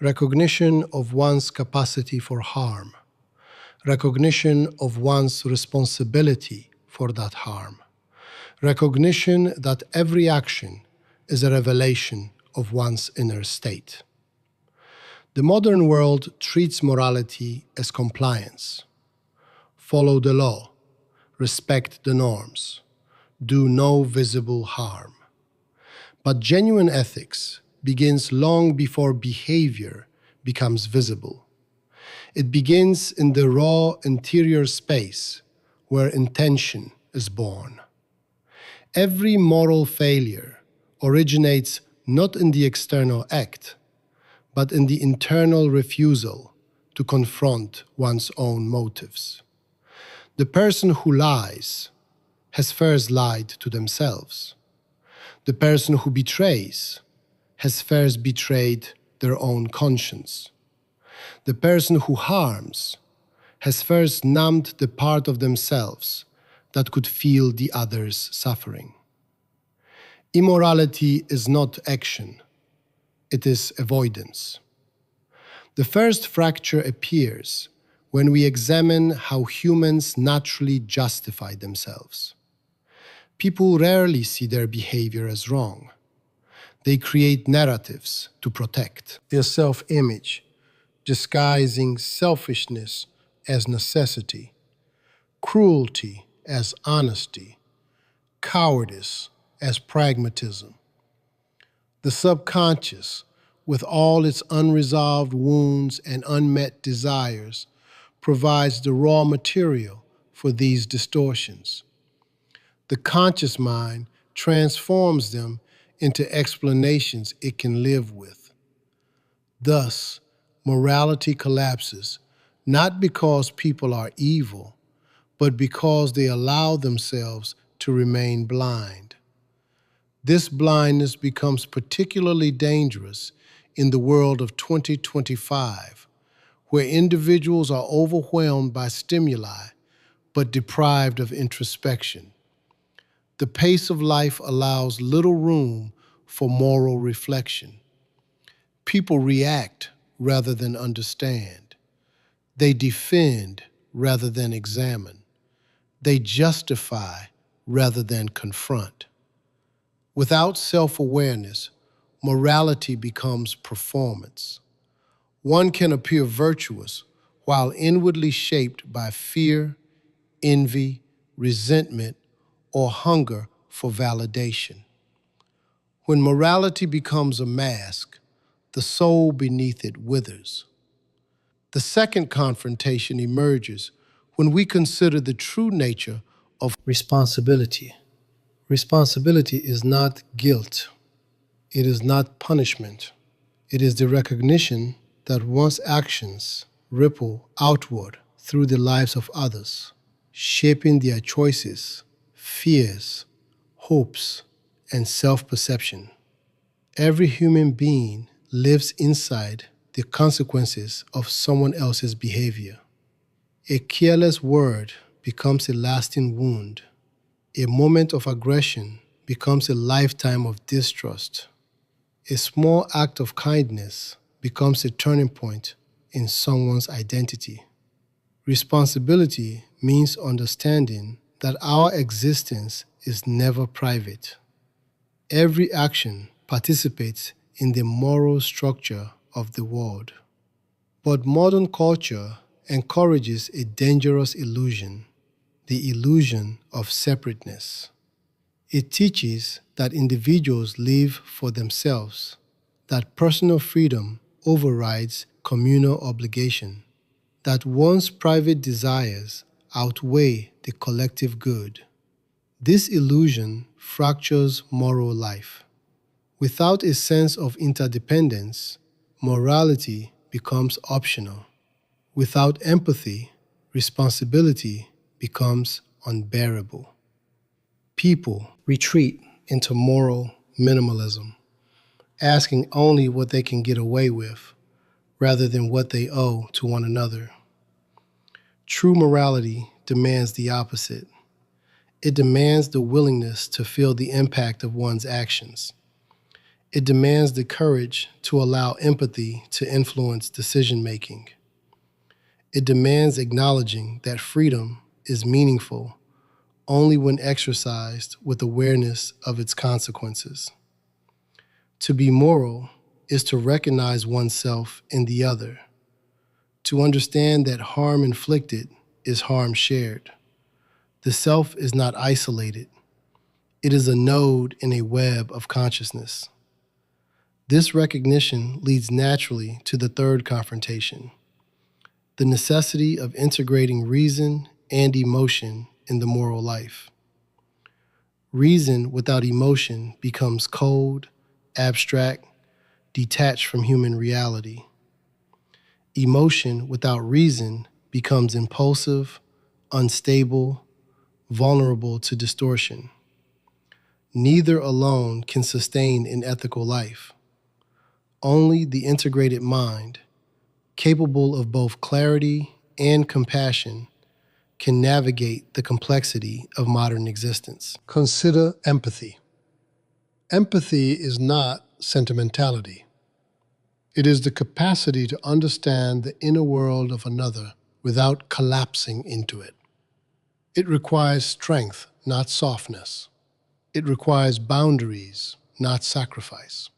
Recognition of one's capacity for harm. Recognition of one's responsibility for that harm. Recognition that every action is a revelation of one's inner state. The modern world treats morality as compliance. Follow the law, respect the norms, do no visible harm. But genuine ethics begins long before behavior becomes visible. It begins in the raw interior space where intention is born. Every moral failure originates not in the external act, but in the internal refusal to confront one's own motives. The person who lies has first lied to themselves. The person who betrays has first betrayed their own conscience. The person who harms has first numbed the part of themselves that could feel the other's suffering. Immorality is not action, it is avoidance. The first fracture appears when we examine how humans naturally justify themselves. People rarely see their behavior as wrong. They create narratives to protect their self-image, disguising selfishness as necessity, cruelty as honesty, cowardice as pragmatism. The subconscious, with all its unresolved wounds and unmet desires, provides the raw material for these distortions. The conscious mind transforms them into explanations it can live with. Thus, morality collapses not because people are evil, but because they allow themselves to remain blind. This blindness becomes particularly dangerous in the world of 2025, where individuals are overwhelmed by stimuli but deprived of introspection. The pace of life allows little room for moral reflection. People react rather than understand. They defend rather than examine. They justify rather than confront. Without self-awareness, morality becomes performance. One can appear virtuous while inwardly shaped by fear, envy, resentment, or hunger for validation. When morality becomes a mask, the soul beneath it withers. The second confrontation emerges when we consider the true nature of responsibility. Responsibility is not guilt. It is not punishment. It is the recognition that one's actions ripple outward through the lives of others, shaping their choices, fears, hopes, and self-perception. Every human being lives inside the consequences of someone else's behavior. A careless word becomes a lasting wound. A moment of aggression becomes a lifetime of distrust. A small act of kindness becomes a turning point in someone's identity. Responsibility means understanding that our existence is never private. Every action participates in the moral structure of the world. But modern culture encourages a dangerous illusion, the illusion of separateness. It teaches that individuals live for themselves, that personal freedom overrides communal obligation, that one's private desires outweigh the collective good. This illusion fractures moral life. Without a sense of interdependence, morality becomes optional. Without empathy, responsibility becomes unbearable. People retreat into moral minimalism, asking only what they can get away with rather than what they owe to one another. True morality demands the opposite. It demands the willingness to feel the impact of one's actions. It demands the courage to allow empathy to influence decision-making. It demands acknowledging that freedom is meaningful only when exercised with awareness of its consequences. To be moral is to recognize oneself in the other, to understand that harm inflicted is harm shared. The self is not isolated. It is a node in a web of consciousness. This recognition leads naturally to the third confrontation, the necessity of integrating reason and emotion in the moral life. Reason without emotion becomes cold, abstract, detached from human reality. Emotion without reason becomes impulsive, unstable, vulnerable to distortion. Neither alone can sustain an ethical life. Only the integrated mind, capable of both clarity and compassion, can navigate the complexity of modern existence. Consider empathy. Empathy is not sentimentality. It is the capacity to understand the inner world of another without collapsing into it. It requires strength, not softness. It requires boundaries, not sacrifice.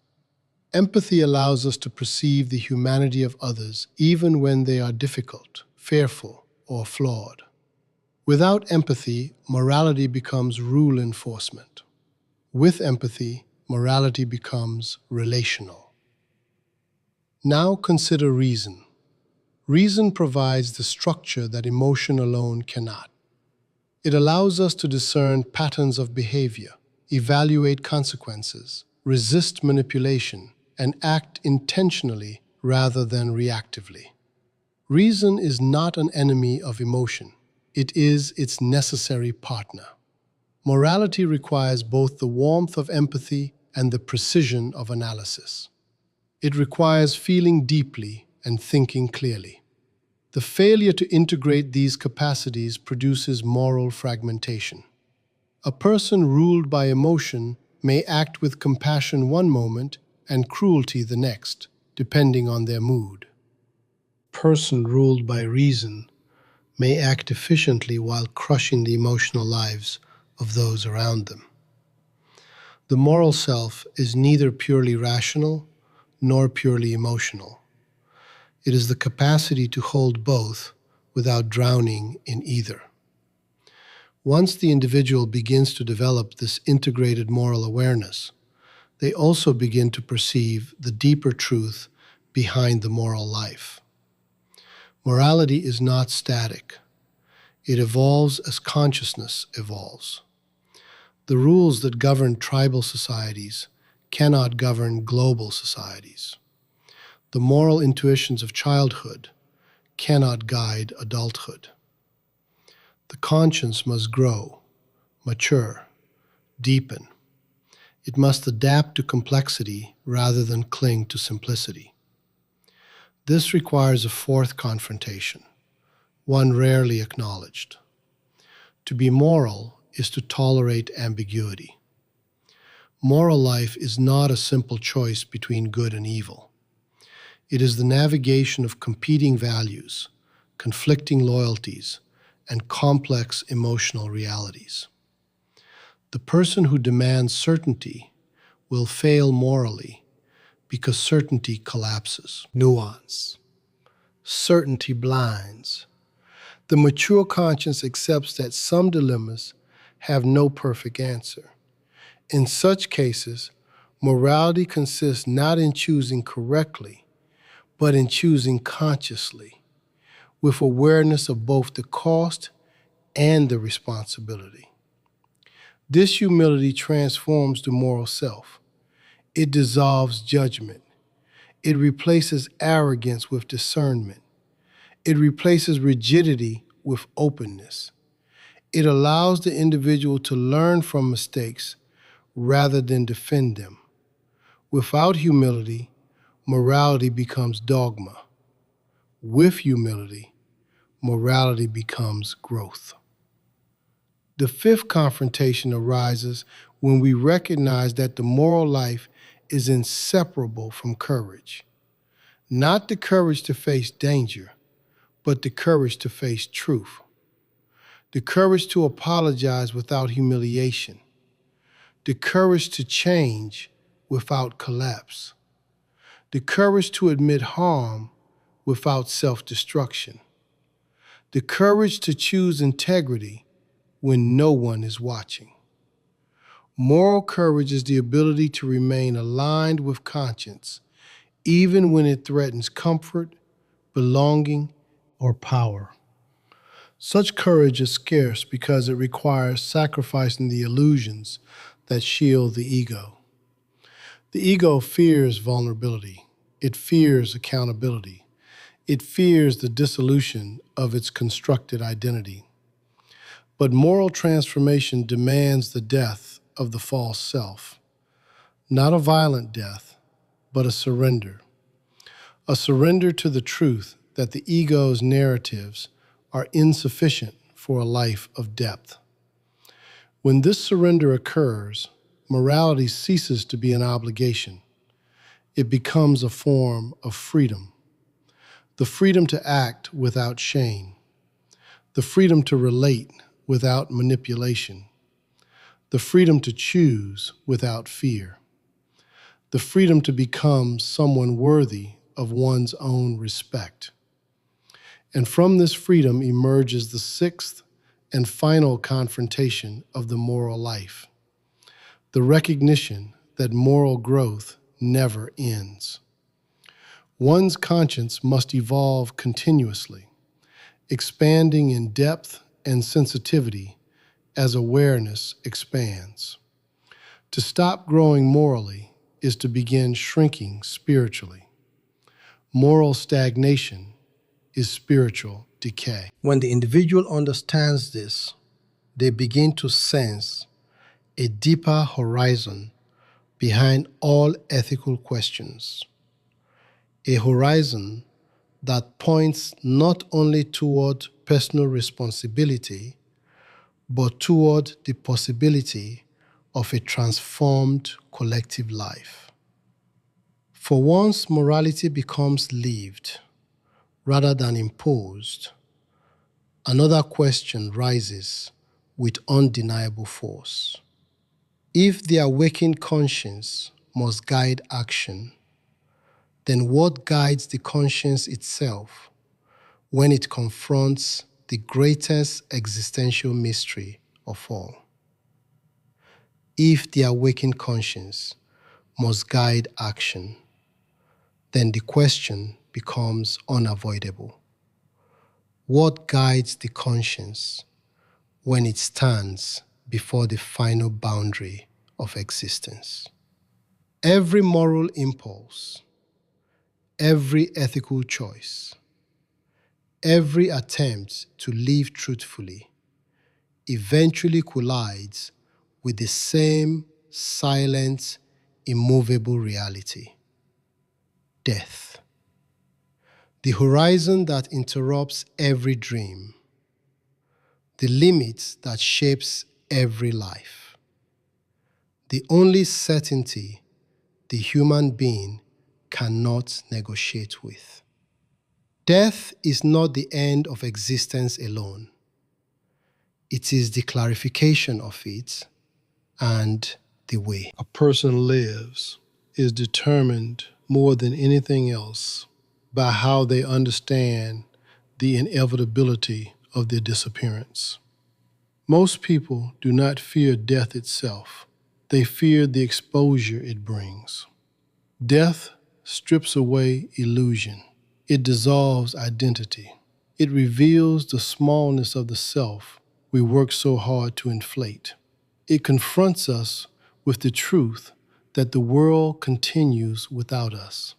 Empathy allows us to perceive the humanity of others even when they are difficult, fearful, or flawed. Without empathy, morality becomes rule enforcement. With empathy, morality becomes relational. Now consider reason. Reason provides the structure that emotion alone cannot. It allows us to discern patterns of behavior, evaluate consequences, resist manipulation, and act intentionally rather than reactively. Reason is not an enemy of emotion. It is its necessary partner. Morality requires both the warmth of empathy and the precision of analysis. It requires feeling deeply and thinking clearly. The failure to integrate these capacities produces moral fragmentation. A person ruled by emotion may act with compassion one moment and cruelty the next, depending on their mood. A person ruled by reason may act efficiently while crushing the emotional lives of those around them. The moral self is neither purely rational nor purely emotional. It is the capacity to hold both without drowning in either. Once the individual begins to develop this integrated moral awareness, they also begin to perceive the deeper truth behind the moral life. Morality is not static. It evolves as consciousness evolves. The rules that govern tribal societies cannot govern global societies. The moral intuitions of childhood cannot guide adulthood. The conscience must grow, mature, deepen. It must adapt to complexity rather than cling to simplicity. This requires a fourth confrontation, one rarely acknowledged. To be moral is to tolerate ambiguity. Moral life is not a simple choice between good and evil. It is the navigation of competing values, conflicting loyalties, and complex emotional realities. The person who demands certainty will fail morally because certainty collapses. Nuance. Certainty blinds. The mature conscience accepts that some dilemmas have no perfect answer. In such cases, morality consists not in choosing correctly, but in choosing consciously, with awareness of both the cost and the responsibility. This humility transforms the moral self. It dissolves judgment. It replaces arrogance with discernment. It replaces rigidity with openness. It allows the individual to learn from mistakes rather than defend them. Without humility, morality becomes dogma. With humility, morality becomes growth. The fifth confrontation arises when we recognize that the moral life is inseparable from courage. Not the courage to face danger, but the courage to face truth. The courage to apologize without humiliation. The courage to change without collapse. The courage to admit harm without self-destruction. The courage to choose integrity when no one is watching. Moral courage is the ability to remain aligned with conscience, even when it threatens comfort, belonging, or power. Such courage is scarce because it requires sacrificing the illusions that shield the ego. The ego fears vulnerability. It fears accountability. It fears the dissolution of its constructed identity. But moral transformation demands the death of the false self. Not a violent death, but a surrender. A surrender to the truth that the ego's narratives are insufficient for a life of depth. When this surrender occurs, morality ceases to be an obligation. It becomes a form of freedom. The freedom to act without shame. The freedom to relate without manipulation. The freedom to choose without fear. The freedom to become someone worthy of one's own respect. And from this freedom emerges the sixth and final confrontation of the moral life, the recognition that moral growth never ends. One's conscience must evolve continuously, expanding in depth and sensitivity as awareness expands. To stop growing morally is to begin shrinking spiritually. Moral stagnation is spiritual decay. When the individual understands this, they begin to sense a deeper horizon behind all ethical questions. A horizon that points not only toward personal responsibility, but toward the possibility of a transformed collective life. For once morality becomes lived rather than imposed, another question rises with undeniable force. If the awakened conscience must guide action, then what guides the conscience itself when it confronts the greatest existential mystery of all? If the awakened conscience must guide action, then the question becomes unavoidable. What guides the conscience when it stands before the final boundary of existence? Every moral impulse, every ethical choice, every attempt to live truthfully eventually collides with the same silent, immovable reality: death. The horizon that interrupts every dream, the limit that shapes every life, the only certainty the human being cannot negotiate with. Death is not the end of existence alone. It is the clarification of it, and the way a person lives is determined more than anything else by how they understand the inevitability of their disappearance. Most people do not fear death itself. They fear the exposure it brings. Death strips away illusion. It dissolves identity. It reveals the smallness of the self we work so hard to inflate. It confronts us with the truth that the world continues without us.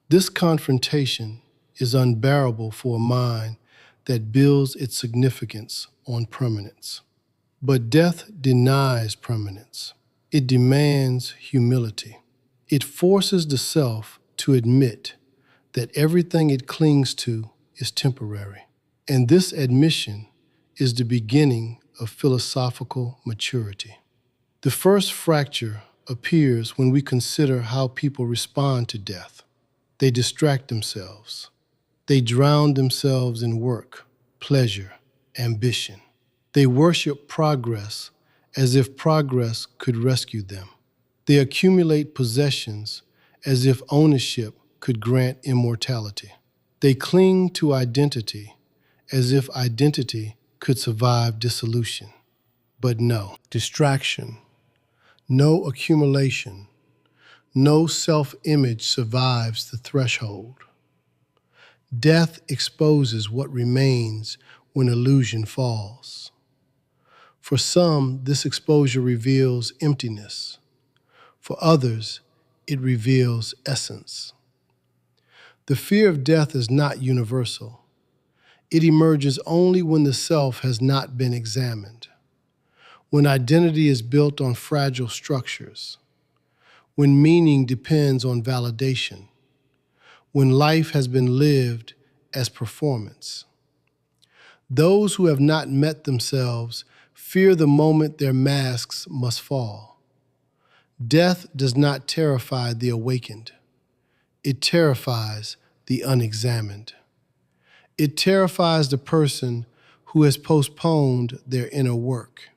This confrontation is unbearable for a mind that builds its significance on permanence. But death denies permanence. It demands humility. It forces the self to admit that everything it clings to is temporary. And this admission is the beginning of philosophical maturity. The first fracture appears when we consider how people respond to death. They distract themselves. They drown themselves in work, pleasure, ambition. They worship progress as if progress could rescue them. They accumulate possessions as if ownership could grant immortality. They cling to identity as if identity could survive dissolution. But no distraction, no accumulation, no self-image survives the threshold. Death exposes what remains when illusion falls. For some, this exposure reveals emptiness. For others, it reveals essence. The fear of death is not universal. It emerges only when the self has not been examined, when identity is built on fragile structures, when meaning depends on validation, when life has been lived as performance. Those who have not met themselves fear the moment their masks must fall. Death does not terrify the awakened. It terrifies the unexamined. It terrifies the person who has postponed their inner work.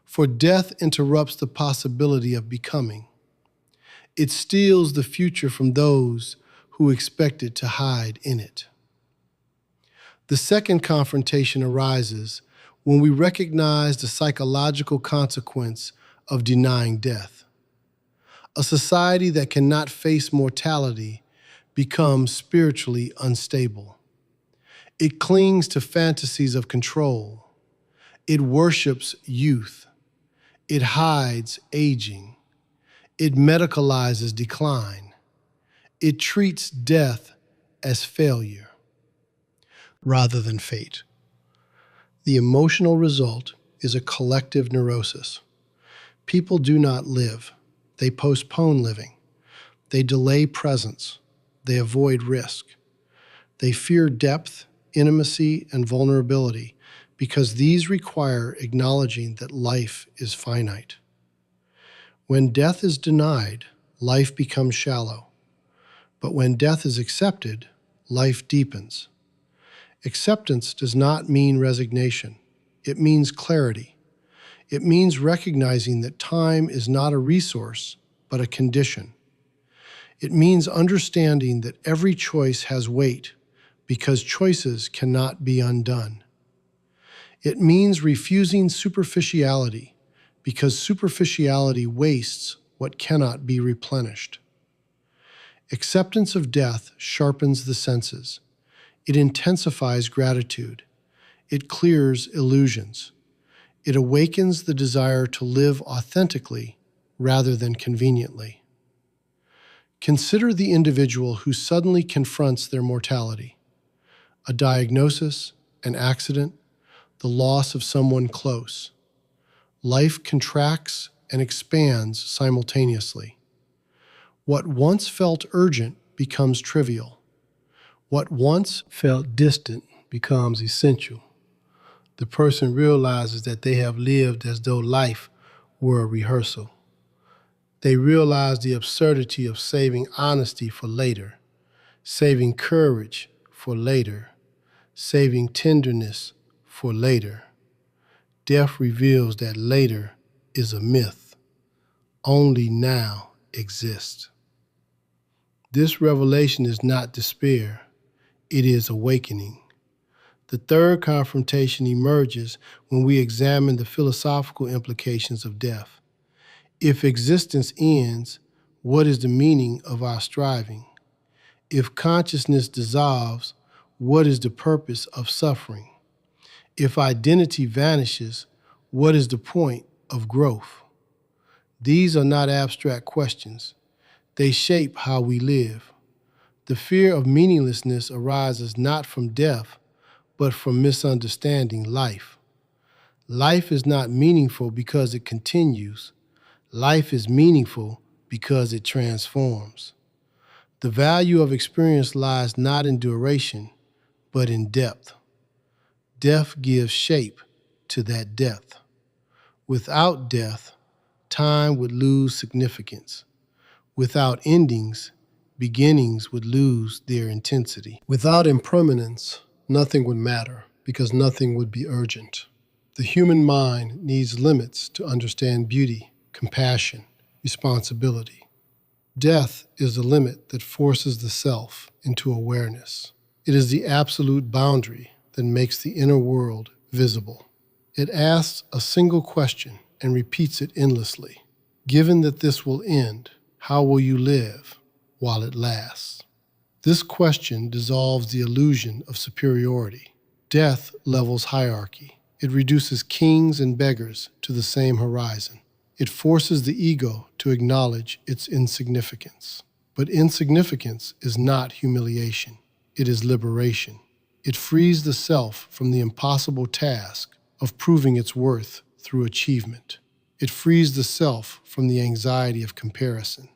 For death interrupts the possibility of becoming. It steals the future from those who expected to hide in it. The second confrontation arises when we recognize the psychological consequence of denying death. A society that cannot face mortality becomes spiritually unstable. It clings to fantasies of control. It worships youth. It hides aging. It medicalizes decline. It treats death as failure rather than fate. The emotional result is a collective neurosis. People do not live. They postpone living. They delay presence. They avoid risk. They fear depth, intimacy, and vulnerability because these require acknowledging that life is finite. When death is denied, life becomes shallow. But when death is accepted, life deepens. Acceptance does not mean resignation. It means clarity. It means recognizing that time is not a resource, but a condition. It means understanding that every choice has weight because choices cannot be undone. It means refusing superficiality because superficiality wastes what cannot be replenished. Acceptance of death sharpens the senses. It intensifies gratitude. It clears illusions. It awakens the desire to live authentically rather than conveniently. Consider the individual who suddenly confronts their mortality. A diagnosis, an accident, the loss of someone close. Life contracts and expands simultaneously. What once felt urgent becomes trivial. What once felt distant becomes essential. The person realizes that they have lived as though life were a rehearsal. They realize the absurdity of saving honesty for later, saving courage for later, saving tenderness for later. Death reveals that later is a myth. only now exist. This revelation is not despair, it is awakening. The third confrontation emerges when we examine the philosophical implications of death. If existence ends, what is the meaning of our striving? If consciousness dissolves, what is the purpose of suffering? If identity vanishes, what is the point of growth? These are not abstract questions. They shape how we live. The fear of meaninglessness arises not from death, but from misunderstanding life. Life is not meaningful because it continues. Life is meaningful because it transforms. The value of experience lies not in duration, but in depth. Death gives shape to that depth. Without death, time would lose significance. Without endings, beginnings would lose their intensity. Without impermanence, nothing would matter because nothing would be urgent. The human mind needs limits to understand beauty, compassion, responsibility. Death is the limit that forces the self into awareness. It is the absolute boundary that makes the inner world visible. It asks a single question and repeats it endlessly. Given that this will end, how will you live while it lasts? This question dissolves the illusion of superiority. Death levels hierarchy. It reduces kings and beggars to the same horizon. It forces the ego to acknowledge its insignificance. But insignificance is not humiliation. It is liberation. It frees the self from the impossible task of proving its worth through achievement. It frees the self from the anxiety of comparison.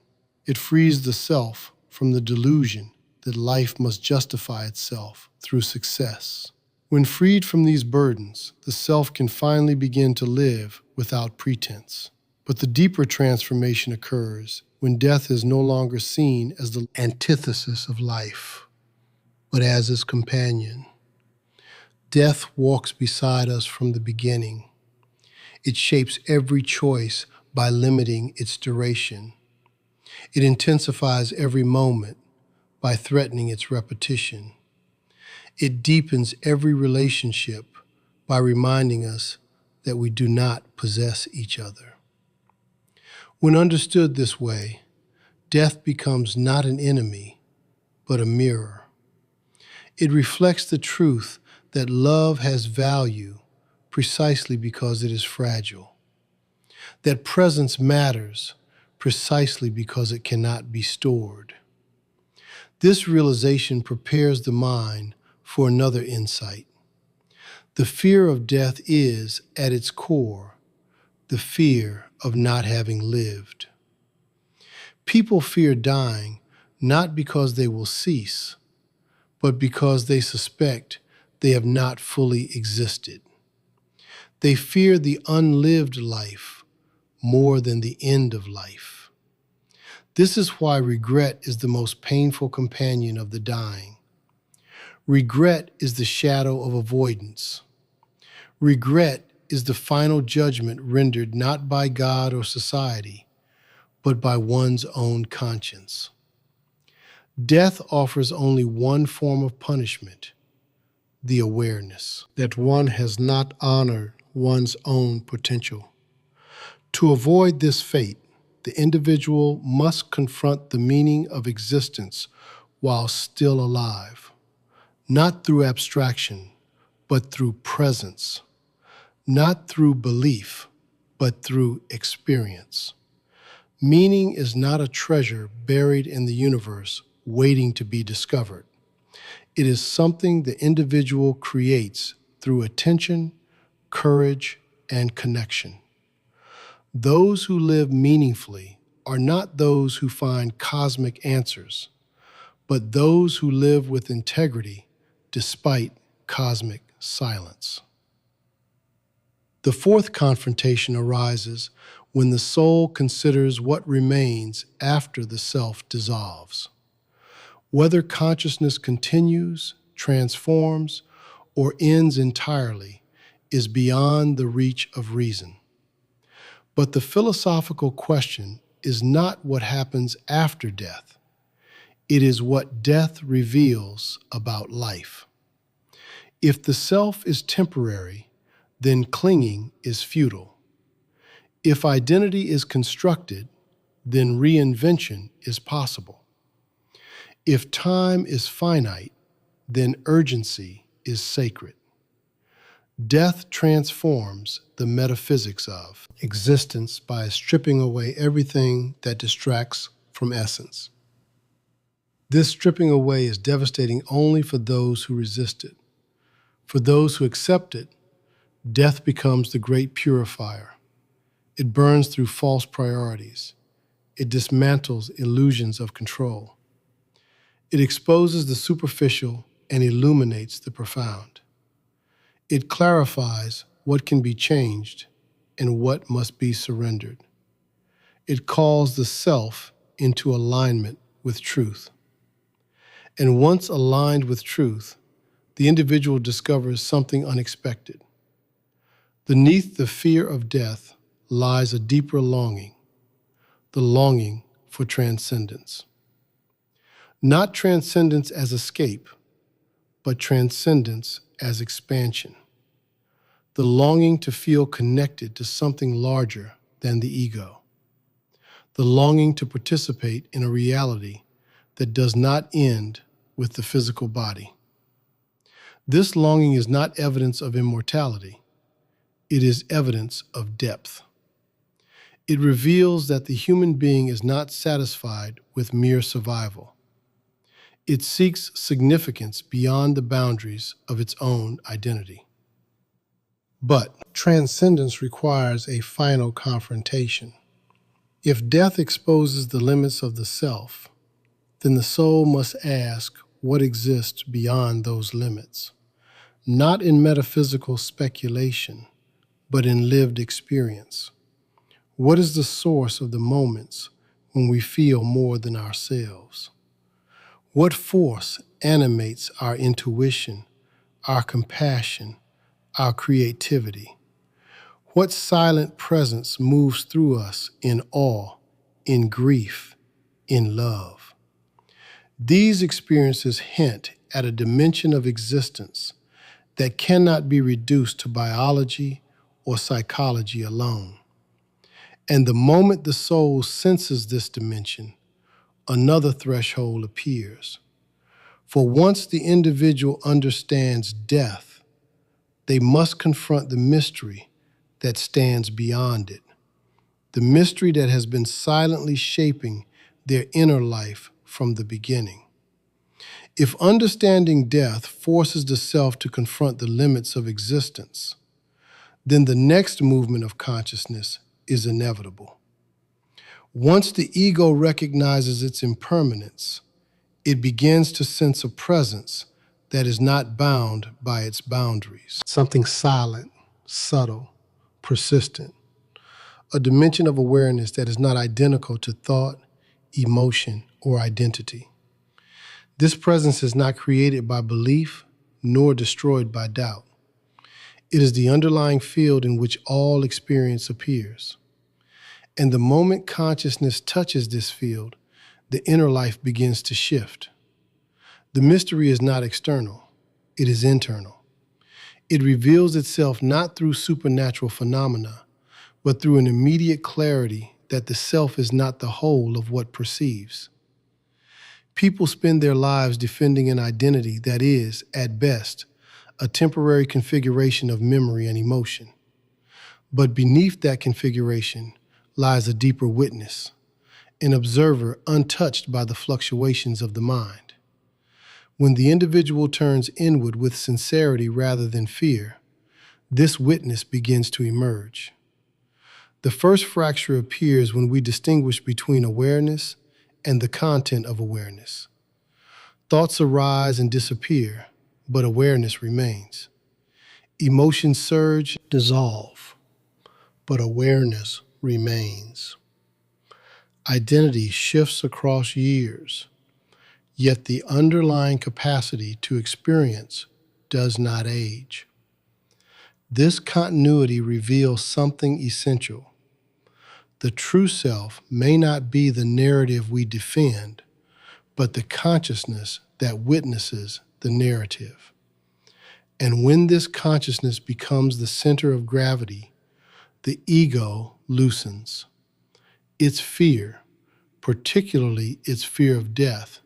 It frees the self from the delusion that life must justify itself through success. When freed from these burdens, the self can finally begin to live without pretense. But the deeper transformation occurs when death is no longer seen as the antithesis of life, but as its companion. Death walks beside us from the beginning. It shapes every choice by limiting its duration. It intensifies every moment by threatening its repetition. It deepens every relationship by reminding us that we do not possess each other. When understood this way, death becomes not an enemy, but a mirror. It reflects the truth that love has value precisely because it is fragile, that presence matters precisely because it cannot be stored. This realization prepares the mind for another insight. The fear of death is, at its core, the fear of not having lived. People fear dying not because they will cease, but because they suspect they have not fully existed. They fear the unlived life more than the end of life. This is why regret is the most painful companion of the dying. Regret is the shadow of avoidance. Regret is the final judgment rendered not by God or society, but by one's own conscience. Death offers only one form of punishment, the awareness that one has not honored one's own potential. To avoid this fate, the individual must confront the meaning of existence while still alive, not through abstraction, but through presence, not through belief, but through experience. Meaning is not a treasure buried in the universe waiting to be discovered. It is something the individual creates through attention, courage, and connection. Those who live meaningfully are not those who find cosmic answers, but those who live with integrity despite cosmic silence. The fourth confrontation arises when the soul considers what remains after the self dissolves. Whether consciousness continues, transforms, or ends entirely is beyond the reach of reason. But the philosophical question is not what happens after death. It is what death reveals about life. If the self is temporary, then clinging is futile. If identity is constructed, then reinvention is possible. If time is finite, then urgency is sacred. Death transforms the metaphysics of existence by stripping away everything that distracts from essence. This stripping away is devastating only for those who resist it. For those who accept it, death becomes the great purifier. It burns through false priorities. It dismantles illusions of control. It exposes the superficial and illuminates the profound. It clarifies what can be changed and what must be surrendered. It calls the self into alignment with truth. And once aligned with truth, the individual discovers something unexpected. Beneath the fear of death lies a deeper longing, the longing for transcendence. Not transcendence as escape, but transcendence as expansion. The longing to feel connected to something larger than the ego. The longing to participate in a reality that does not end with the physical body. This longing is not evidence of immortality. It is evidence of depth. It reveals that the human being is not satisfied with mere survival. It seeks significance beyond the boundaries of its own identity. But transcendence requires a final confrontation. If death exposes the limits of the self, then the soul must ask what exists beyond those limits, not in metaphysical speculation, but in lived experience. What is the source of the moments when we feel more than ourselves? What force animates our intuition, our compassion, our creativity? What silent presence moves through us in awe, in grief, in love? These experiences hint at a dimension of existence that cannot be reduced to biology or psychology alone. And the moment the soul senses this dimension, another threshold appears. For once the individual understands death, they must confront the mystery that stands beyond it, the mystery that has been silently shaping their inner life from the beginning. If understanding death forces the self to confront the limits of existence, then the next movement of consciousness is inevitable. Once the ego recognizes its impermanence, it begins to sense a presence that is not bound by its boundaries. Something silent, subtle, persistent. A dimension of awareness that is not identical to thought, emotion, or identity. This presence is not created by belief, nor destroyed by doubt. It is the underlying field in which all experience appears. And the moment consciousness touches this field, the inner life begins to shift. The mystery is not external, it is internal. It reveals itself not through supernatural phenomena, but through an immediate clarity that the self is not the whole of what perceives. People spend their lives defending an identity that is, at best, a temporary configuration of memory and emotion. But beneath that configuration lies a deeper witness, an observer untouched by the fluctuations of the mind. When the individual turns inward with sincerity rather than fear, this witness begins to emerge. The first fracture appears when we distinguish between awareness and the content of awareness. Thoughts arise and disappear, but awareness remains. Emotions surge, dissolve, but awareness remains. Identity shifts across years, yet the underlying capacity to experience does not age. This continuity reveals something essential. The true self may not be the narrative we defend, but the consciousness that witnesses the narrative. And when this consciousness becomes the center of gravity, the ego loosens. Its fear, particularly its fear of death,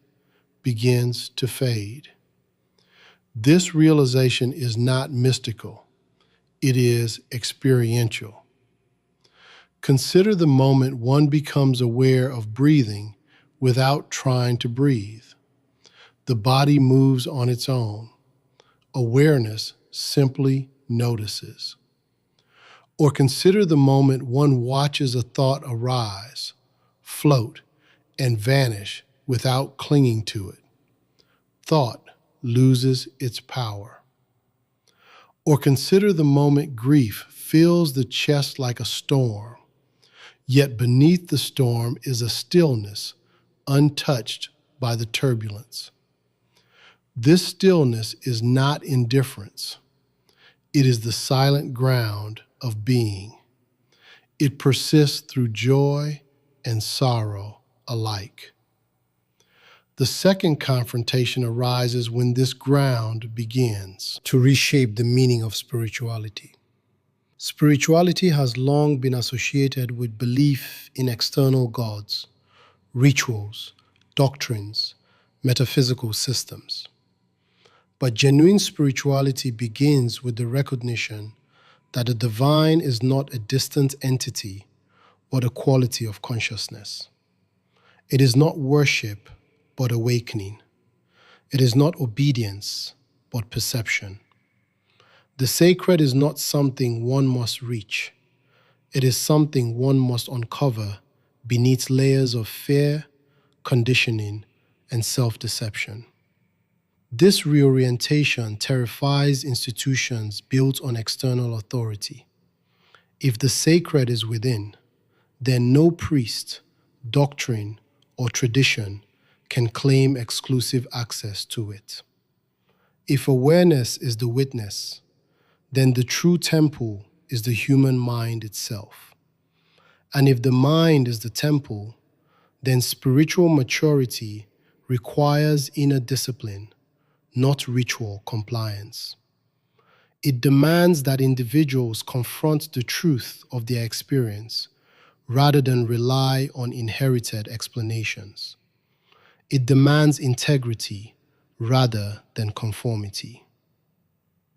begins to fade. This realization is not mystical. It is experiential. Consider the moment one becomes aware of breathing without trying to breathe. The body moves on its own. Awareness simply notices. Or consider the moment one watches a thought arise, float, and vanish without clinging to it. Thought loses its power. Or consider the moment grief fills the chest like a storm, yet beneath the storm is a stillness untouched by the turbulence. This stillness is not indifference. It is the silent ground of being. It persists through joy and sorrow alike. The second confrontation arises when this ground begins to reshape the meaning of spirituality. Spirituality has long been associated with belief in external gods, rituals, doctrines, metaphysical systems. But genuine spirituality begins with the recognition that the divine is not a distant entity, but a quality of consciousness. It is not worship, but awakening. It is not obedience, but perception. The sacred is not something one must reach. It is something one must uncover beneath layers of fear, conditioning, and self-deception. This reorientation terrifies institutions built on external authority. If the sacred is within, then no priest, doctrine, or tradition can claim exclusive access to it. If awareness is the witness, then the true temple is the human mind itself. And if the mind is the temple, then spiritual maturity requires inner discipline, not ritual compliance. It demands that individuals confront the truth of their experience rather than rely on inherited explanations. It demands integrity rather than conformity.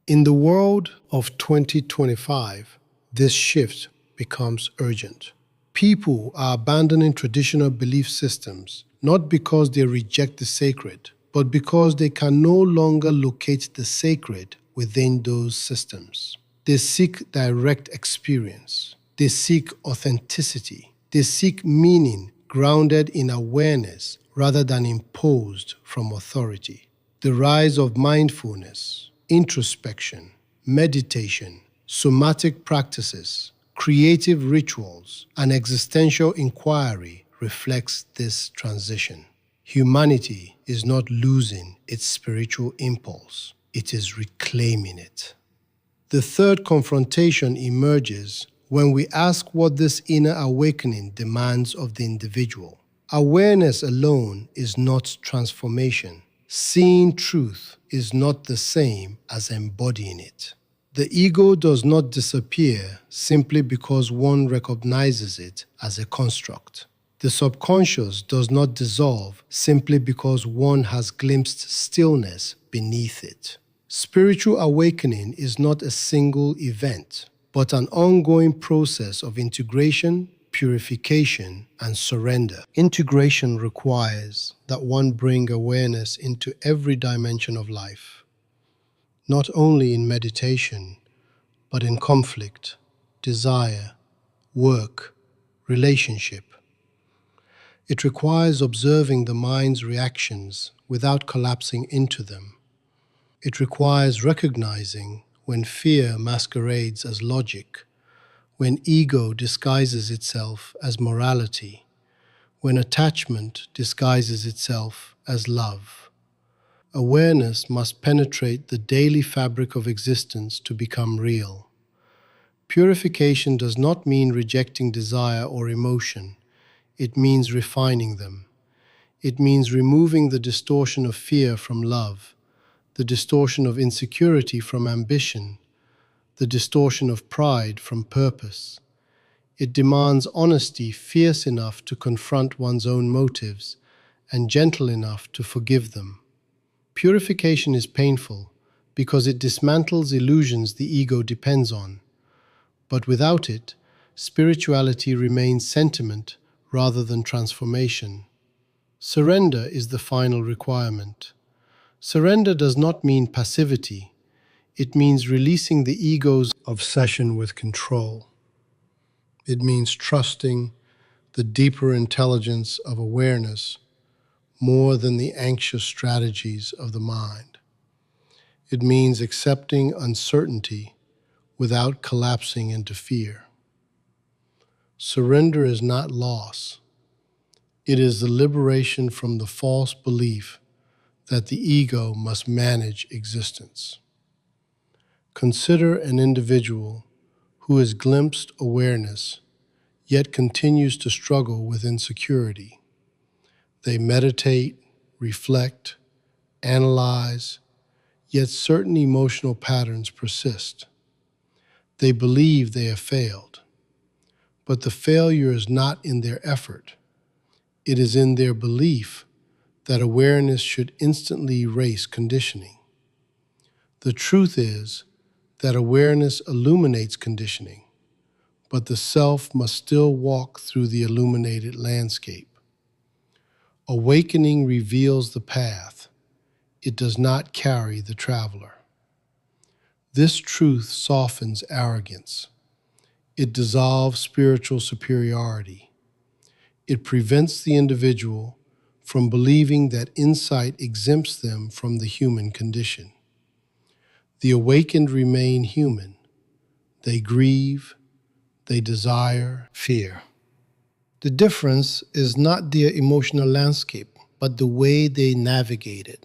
In the world of 2025, this shift becomes urgent. People are abandoning traditional belief systems not because they reject the sacred, but because they can no longer locate the sacred within those systems. They seek direct experience. They seek authenticity. They seek meaning grounded in awareness rather than imposed from authority. The rise of mindfulness, introspection, meditation, somatic practices, creative rituals, and existential inquiry reflects this transition. Humanity is not losing its spiritual impulse, it is reclaiming it. The third confrontation emerges when we ask what this inner awakening demands of the individual. Awareness alone is not transformation. Seeing truth is not the same as embodying it. The ego does not disappear simply because one recognizes it as a construct. The subconscious does not dissolve simply because one has glimpsed stillness beneath it. Spiritual awakening is not a single event, but an ongoing process of integration, purification, and surrender. Integration requires that one bring awareness into every dimension of life, not only in meditation, but in conflict, desire, work, relationship. It requires observing the mind's reactions without collapsing into them. It requires recognizing when fear masquerades as logic, when ego disguises itself as morality, when attachment disguises itself as love. Awareness must penetrate the daily fabric of existence to become real. Purification does not mean rejecting desire or emotion. It means refining them. It means removing the distortion of fear from love, the distortion of insecurity from ambition, the distortion of pride from purpose. It demands honesty fierce enough to confront one's own motives and gentle enough to forgive them. Purification is painful because it dismantles illusions the ego depends on. But without it, spirituality remains sentiment rather than transformation. Surrender is the final requirement. Surrender does not mean passivity. It means releasing the ego's obsession with control. It means trusting the deeper intelligence of awareness more than the anxious strategies of the mind. It means accepting uncertainty without collapsing into fear. Surrender is not loss. It is the liberation from the false belief that the ego must manage existence. Consider an individual who has glimpsed awareness, yet continues to struggle with insecurity. They meditate, reflect, analyze, yet certain emotional patterns persist. They believe they have failed, but the failure is not in their effort. It is in their belief that awareness should instantly erase conditioning. The truth is that awareness illuminates conditioning, but the self must still walk through the illuminated landscape. Awakening reveals the path. It does not carry the traveler. This truth softens arrogance. It dissolves spiritual superiority. It prevents the individual from believing that insight exempts them from the human condition. The awakened remain human. They grieve, they desire, fear. The difference is not their emotional landscape, but the way they navigate it.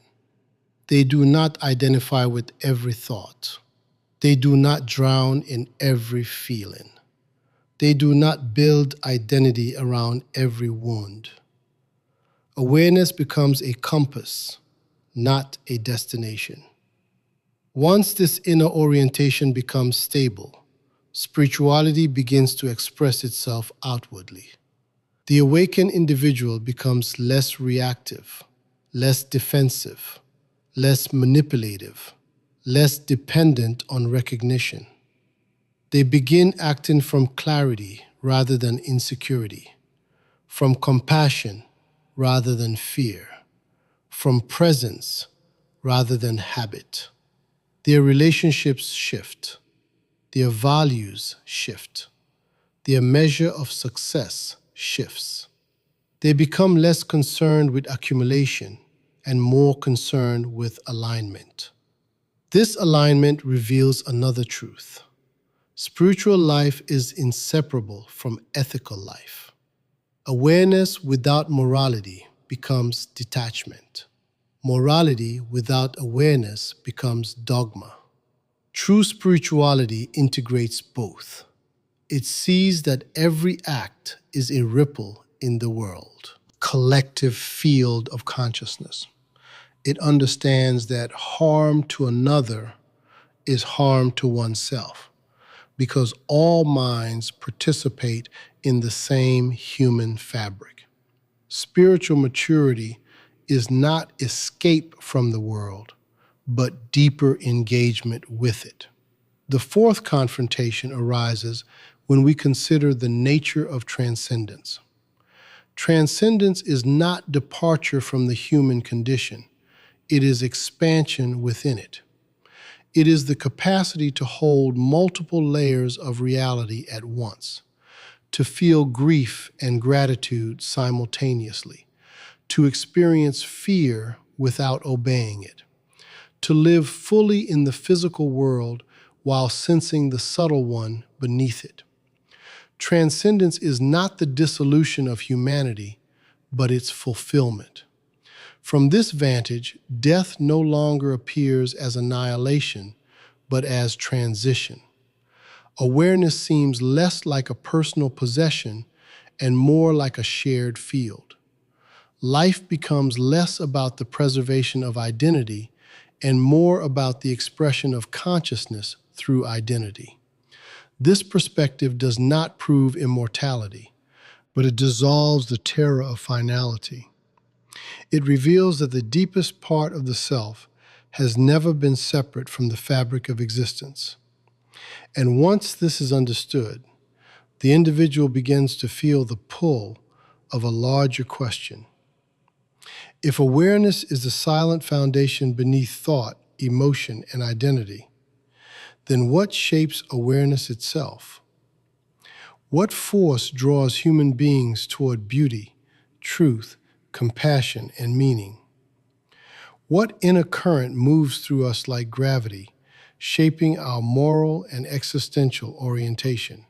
They do not identify with every thought. They do not drown in every feeling. They do not build identity around every wound. Awareness becomes a compass, not a destination. Once this inner orientation becomes stable, spirituality begins to express itself outwardly. The awakened individual becomes less reactive, less defensive, less manipulative, less dependent on recognition. They begin acting from clarity rather than insecurity, from compassion rather than fear, from presence rather than habit. Their relationships shift, their values shift, their measure of success shifts. They become less concerned with accumulation and more concerned with alignment. This alignment reveals another truth. Spiritual life is inseparable from ethical life. Awareness without morality becomes detachment. Morality without awareness becomes dogma. True spirituality integrates both. It sees that every act is a ripple in the world, collective field of consciousness. It understands that harm to another is harm to oneself, because all minds participate in the same human fabric. Spiritual maturity is not escape from the world, but deeper engagement with it. The fourth confrontation arises when we consider the nature of transcendence. Transcendence is not departure from the human condition. It is expansion within it. It is the capacity to hold multiple layers of reality at once, to feel grief and gratitude simultaneously, to experience fear without obeying it, to live fully in the physical world while sensing the subtle one beneath it. Transcendence is not the dissolution of humanity, but its fulfillment. From this vantage, death no longer appears as annihilation, but as transition. Awareness seems less like a personal possession and more like a shared field. Life becomes less about the preservation of identity and more about the expression of consciousness through identity. This perspective does not prove immortality, but it dissolves the terror of finality. It reveals that the deepest part of the self has never been separate from the fabric of existence. And once this is understood, the individual begins to feel the pull of a larger question. If awareness is the silent foundation beneath thought, emotion, and identity, then what shapes awareness itself? What force draws human beings toward beauty, truth, compassion, and meaning? What inner current moves through us like gravity, shaping our moral and existential orientation?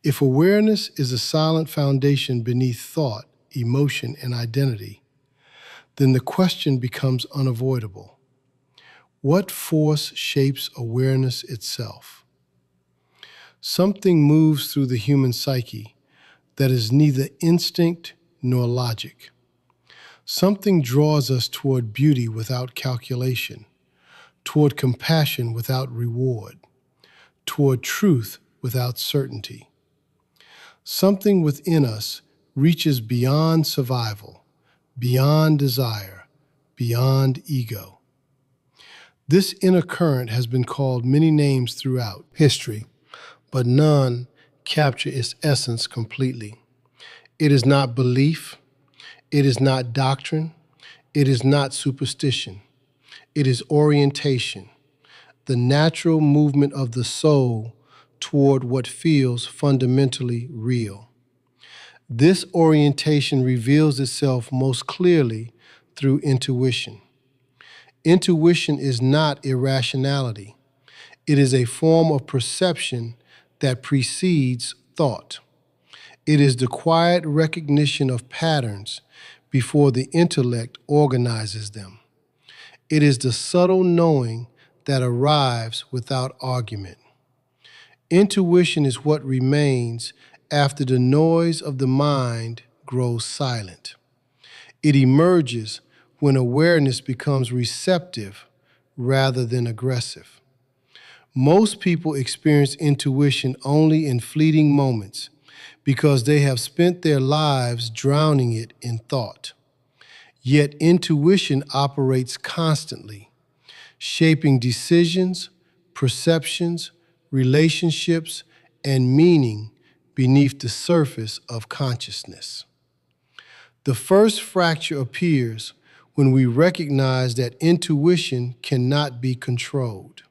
If awareness is a silent foundation beneath thought, emotion, and identity, then the question becomes unavoidable. What force shapes awareness itself? Something moves through the human psyche that is neither instinct nor logic. Something draws us toward beauty without calculation, toward compassion without reward, toward truth without certainty. Something within us reaches beyond survival, beyond desire, beyond ego. This inner current has been called many names throughout history, but none capture its essence completely. It is not belief, it is not doctrine, it is not superstition. It is orientation, the natural movement of the soul toward what feels fundamentally real. This orientation reveals itself most clearly through intuition. Intuition is not irrationality. It is a form of perception that precedes thought. It is the quiet recognition of patterns before the intellect organizes them. It is the subtle knowing that arrives without argument. Intuition is what remains after the noise of the mind grows silent. It emerges when awareness becomes receptive rather than aggressive. Most people experience intuition only in fleeting moments because they have spent their lives drowning it in thought. Yet intuition operates constantly, shaping decisions, perceptions, relationships, and meaning beneath the surface of consciousness. The first fracture appears when we recognize that intuition cannot be controlled.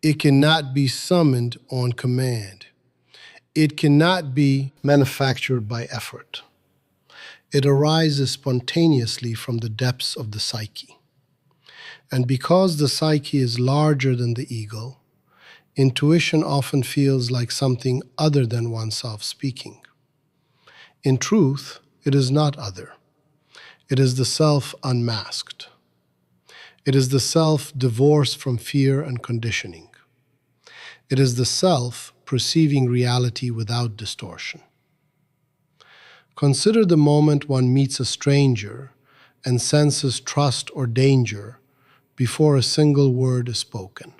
It cannot be summoned on command. It cannot be manufactured by effort. It arises spontaneously from the depths of the psyche. And because the psyche is larger than the ego, intuition often feels like something other than oneself speaking. In truth, it is not other. It is the self unmasked. It is the self divorced from fear and conditioning. It is the self perceiving reality without distortion. Consider the moment one meets a stranger and senses trust or danger before a single word is spoken.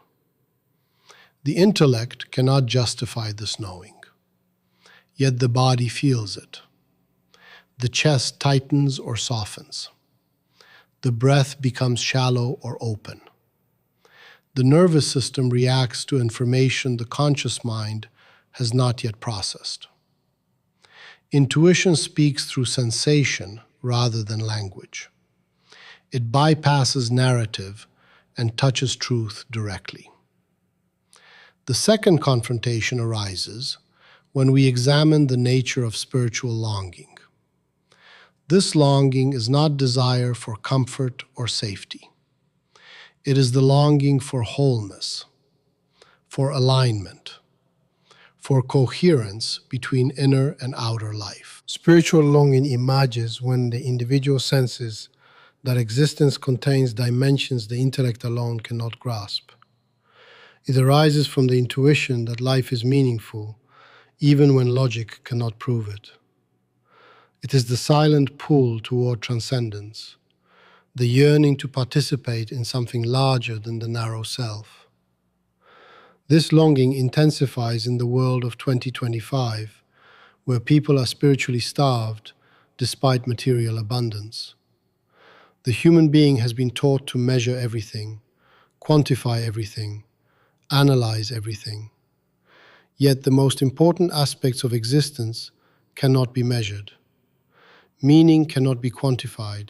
The intellect cannot justify this knowing, yet the body feels it. The chest tightens or softens. The breath becomes shallow or open. The nervous system reacts to information the conscious mind has not yet processed. Intuition speaks through sensation rather than language. It bypasses narrative and touches truth directly. The second confrontation arises when we examine the nature of spiritual longing. This longing is not desire for comfort or safety. It is the longing for wholeness, for alignment, for coherence between inner and outer life. Spiritual longing emerges when the individual senses that existence contains dimensions the intellect alone cannot grasp. It arises from the intuition that life is meaningful, even when logic cannot prove it. It is the silent pull toward transcendence, the yearning to participate in something larger than the narrow self. This longing intensifies in the world of 2025, where people are spiritually starved despite material abundance. The human being has been taught to measure everything, quantify everything, analyze everything. Yet the most important aspects of existence cannot be measured. Meaning cannot be quantified.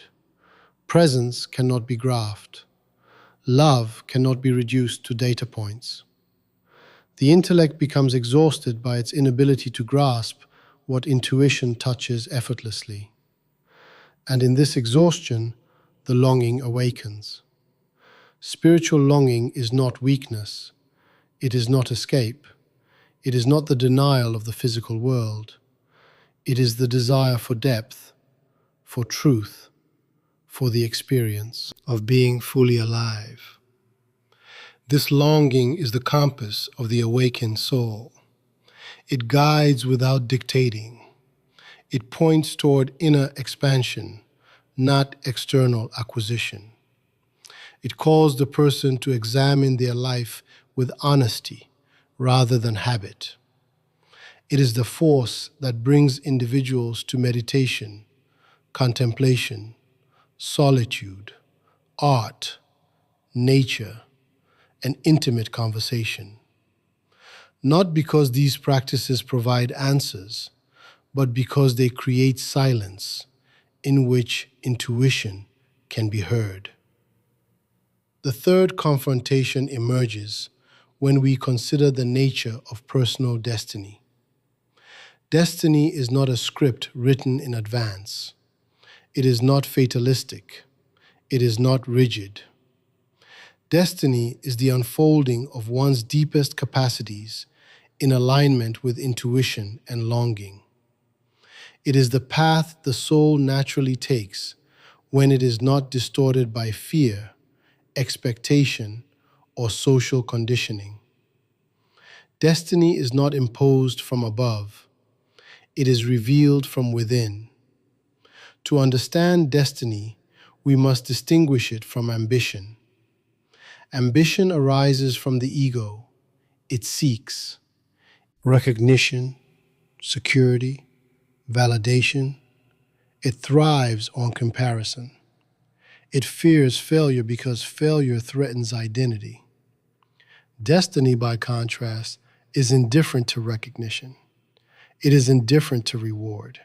Presence cannot be graphed. Love cannot be reduced to data points. The intellect becomes exhausted by its inability to grasp what intuition touches effortlessly. And in this exhaustion, the longing awakens. Spiritual longing is not weakness. It is not escape. It is not the denial of the physical world. It is the desire for depth, for truth, for the experience of being fully alive. This longing is the compass of the awakened soul. It guides without dictating. It points toward inner expansion, not external acquisition. It calls the person to examine their life with honesty rather than habit. It is the force that brings individuals to meditation, contemplation, solitude, art, nature, and intimate conversation. Not because these practices provide answers, but because they create silence in which intuition can be heard. The third confrontation emerges when we consider the nature of personal destiny. Destiny is not a script written in advance. It is not fatalistic. It is not rigid. Destiny is the unfolding of one's deepest capacities in alignment with intuition and longing. It is the path the soul naturally takes when it is not distorted by fear, expectation, or social conditioning. Destiny is not imposed from above. It is revealed from within. To understand destiny, we must distinguish it from ambition. Ambition arises from the ego. It seeks recognition, security, validation. It thrives on comparison. It fears failure because failure threatens identity. Destiny, by contrast, is indifferent to recognition. It is indifferent to reward.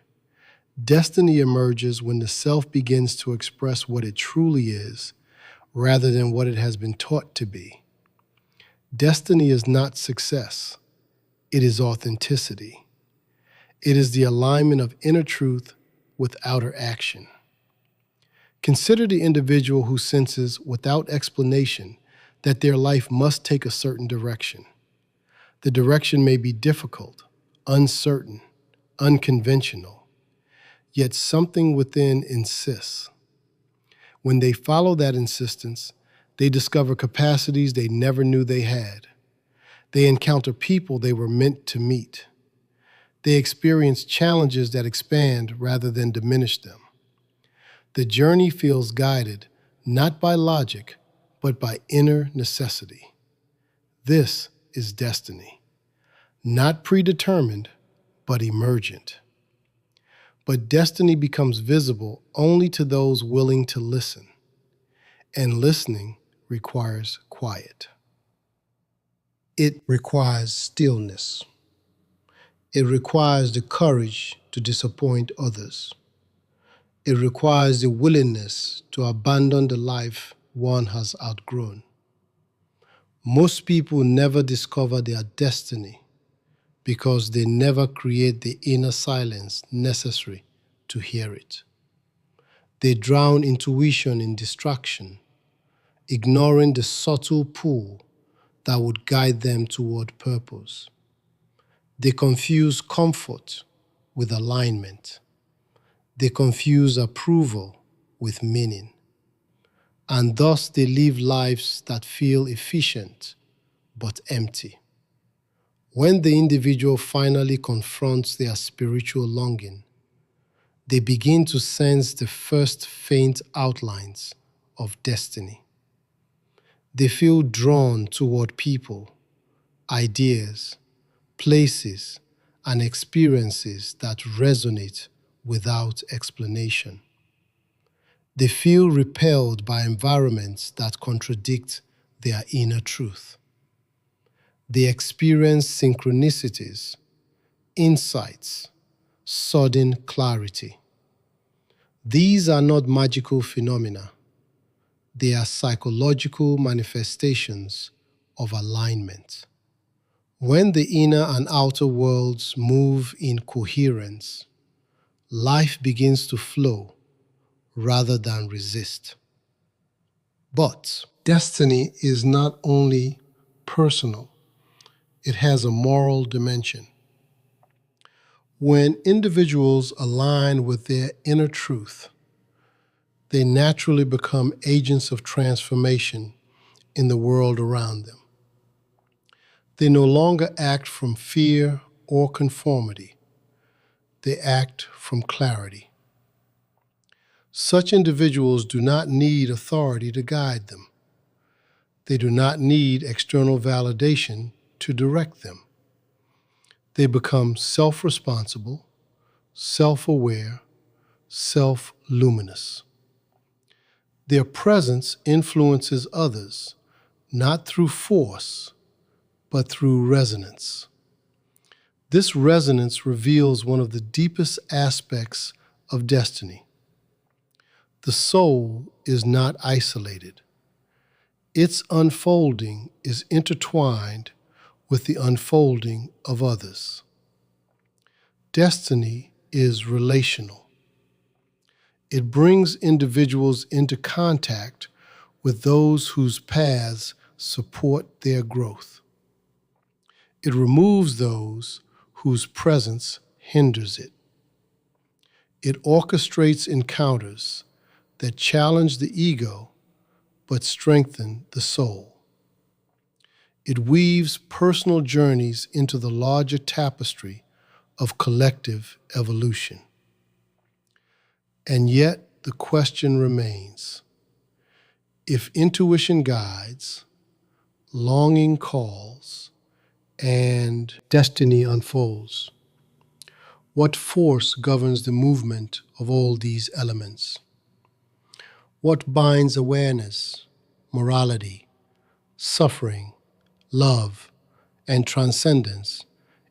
Destiny emerges when the self begins to express what it truly is, rather than what it has been taught to be. Destiny is not success. It is authenticity. It is the alignment of inner truth with outer action. Consider the individual who senses without explanation that their life must take a certain direction. The direction may be difficult, uncertain, unconventional, yet something within insists. When they follow that insistence, they discover capacities they never knew they had. They encounter people they were meant to meet. They experience challenges that expand rather than diminish them. The journey feels guided not by logic, but by inner necessity. This is destiny, not predetermined, but emergent. But destiny becomes visible only to those willing to listen, and listening requires quiet. It requires stillness. It requires the courage to disappoint others. It requires the willingness to abandon the life one has outgrown. Most people never discover their destiny because they never create the inner silence necessary to hear it. They drown intuition in distraction, ignoring the subtle pull that would guide them toward purpose. They confuse comfort with alignment. They confuse approval with meaning. And thus they live lives that feel efficient but empty. When the individual finally confronts their spiritual longing, they begin to sense the first faint outlines of destiny. They feel drawn toward people, ideas, places, and experiences that resonate without explanation. They feel repelled by environments that contradict their inner truth. They experience synchronicities, insights, sudden clarity. These are not magical phenomena. They are psychological manifestations of alignment. When the inner and outer worlds move in coherence, life begins to flow rather than resist. But destiny is not only personal, it has a moral dimension. When individuals align with their inner truth, they naturally become agents of transformation in the world around them. They no longer act from fear or conformity. They act from clarity. Such individuals do not need authority to guide them. They do not need external validation to direct them. They become self-responsible, self-aware, self-luminous. Their presence influences others, not through force, but through resonance. This resonance reveals one of the deepest aspects of destiny. The soul is not isolated. Its unfolding is intertwined with the unfolding of others. Destiny is relational. It brings individuals into contact with those whose paths support their growth. It removes those whose presence hinders it. It orchestrates encounters that challenge the ego but strengthen the soul. It weaves personal journeys into the larger tapestry of collective evolution. And yet the question remains: if intuition guides, longing calls, and destiny unfolds, what force governs the movement of all these elements? What binds awareness, morality, suffering, love, and transcendence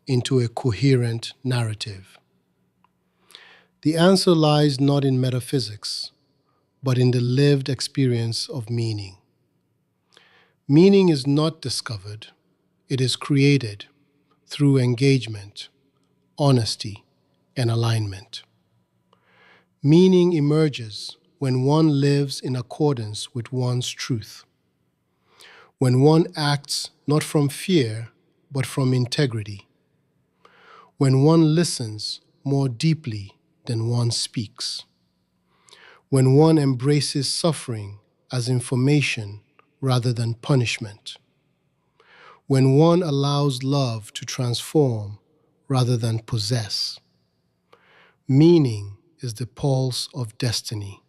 into a coherent narrative? The answer lies not in metaphysics, but in the lived experience of meaning. Meaning is not discovered, it is created through engagement, honesty, and alignment. Meaning emerges when one lives in accordance with one's truth, when one acts not from fear, but from integrity, when one listens more deeply than one speaks, when one embraces suffering as information rather than punishment, when one allows love to transform rather than possess. Meaning is the pulse of destiny.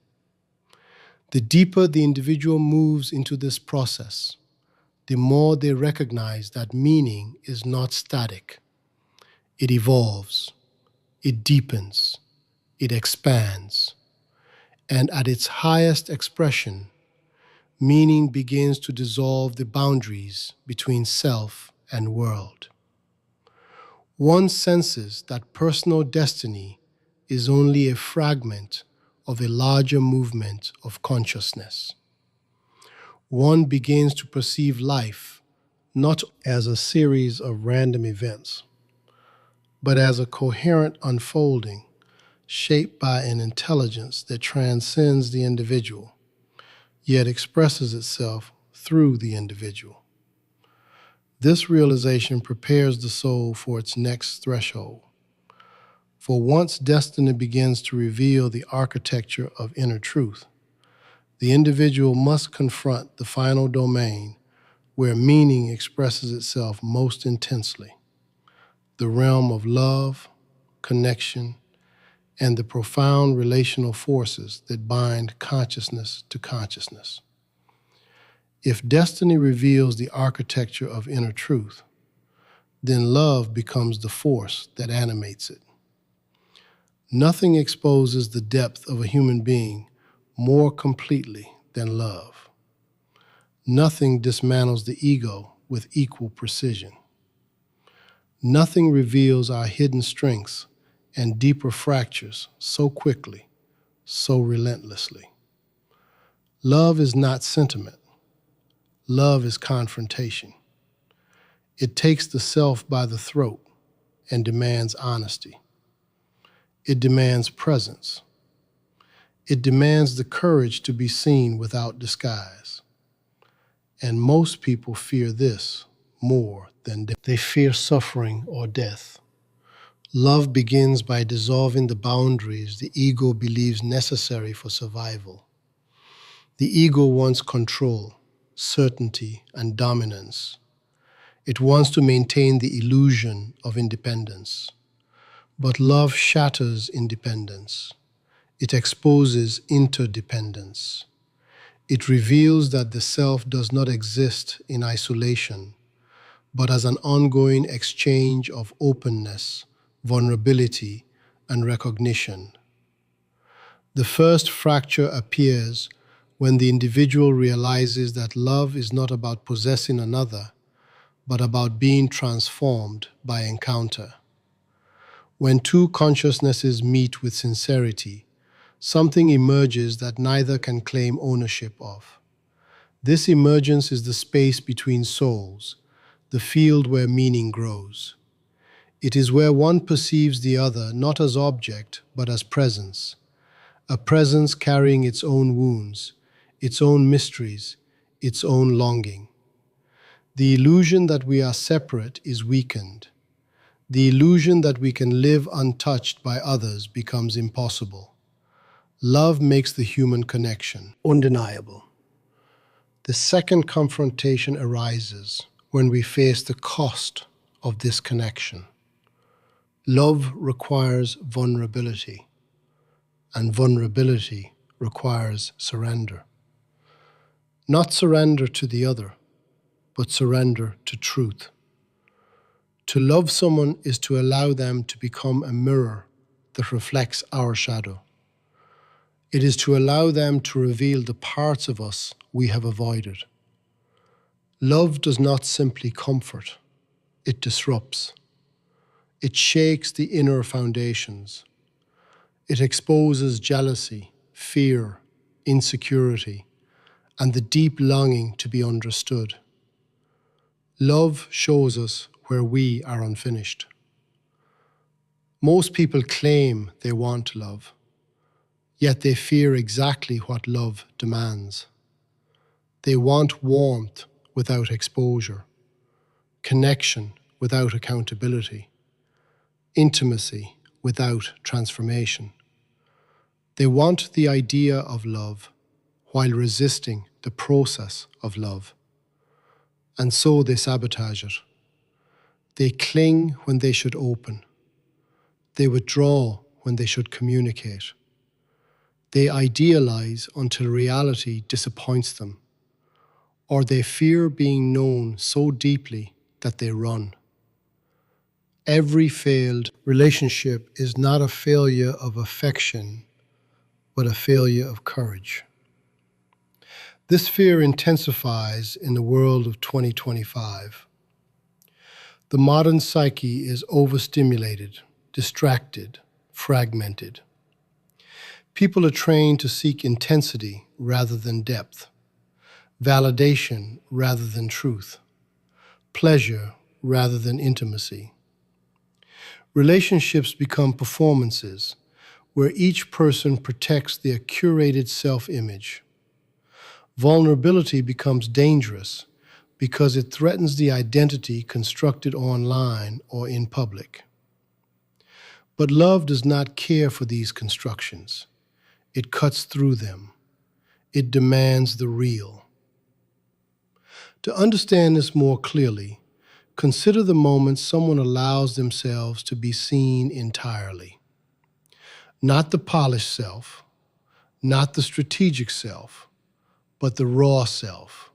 The deeper the individual moves into this process, the more they recognize that meaning is not static. It evolves, it deepens, it expands, and at its highest expression, meaning begins to dissolve the boundaries between self and world. One senses that personal destiny is only a fragment of a larger movement of consciousness. One begins to perceive life not as a series of random events, but as a coherent unfolding shaped by an intelligence that transcends the individual, yet expresses itself through the individual. This realization prepares the soul for its next threshold. For once destiny begins to reveal the architecture of inner truth, the individual must confront the final domain where meaning expresses itself most intensely, the realm of love, connection, and the profound relational forces that bind consciousness to consciousness. If destiny reveals the architecture of inner truth, then love becomes the force that animates it. Nothing exposes the depth of a human being more completely than love. Nothing dismantles the ego with equal precision. Nothing reveals our hidden strengths and deeper fractures so quickly, so relentlessly. Love is not sentiment. Love is confrontation. It takes the self by the throat and demands honesty. It demands presence. It demands the courage to be seen without disguise. And most people fear this more than death. They fear suffering or death. Love begins by dissolving the boundaries the ego believes necessary for survival. The ego wants control, certainty, and dominance. It wants to maintain the illusion of independence. But love shatters independence. It exposes interdependence. It reveals that the self does not exist in isolation, but as an ongoing exchange of openness, vulnerability, and recognition. The first fracture appears when the individual realizes that love is not about possessing another, but about being transformed by encounter. When two consciousnesses meet with sincerity, something emerges that neither can claim ownership of. This emergence is the space between souls, the field where meaning grows. It is where one perceives the other not as object, but as presence, a presence carrying its own wounds, its own mysteries, its own longing. The illusion that we are separate is weakened. The illusion that we can live untouched by others becomes impossible. Love makes the human connection undeniable. The second confrontation arises when we face the cost of this connection. Love requires vulnerability, and vulnerability requires surrender. Not surrender to the other, but surrender to truth. To love someone is to allow them to become a mirror that reflects our shadow. It is to allow them to reveal the parts of us we have avoided. Love does not simply comfort, it disrupts. It shakes the inner foundations. It exposes jealousy, fear, insecurity, and the deep longing to be understood. Love shows us where we are unfinished. Most people claim they want love, yet they fear exactly what love demands. They want warmth without exposure, connection without accountability, intimacy without transformation. They want the idea of love while resisting the process of love. And so they sabotage it. They cling when they should open. They withdraw when they should communicate. They idealize until reality disappoints them, or they fear being known so deeply that they run. Every failed relationship is not a failure of affection, but a failure of courage. This fear intensifies in the world of 2025. The modern psyche is overstimulated, distracted, fragmented. People are trained to seek intensity rather than depth, validation rather than truth, pleasure rather than intimacy. Relationships become performances where each person protects their curated self-image. Vulnerability becomes dangerous because it threatens the identity constructed online or in public. But love does not care for these constructions. It cuts through them. It demands the real. To understand this more clearly, consider the moment someone allows themselves to be seen entirely. Not the polished self, not the strategic self, but the raw self.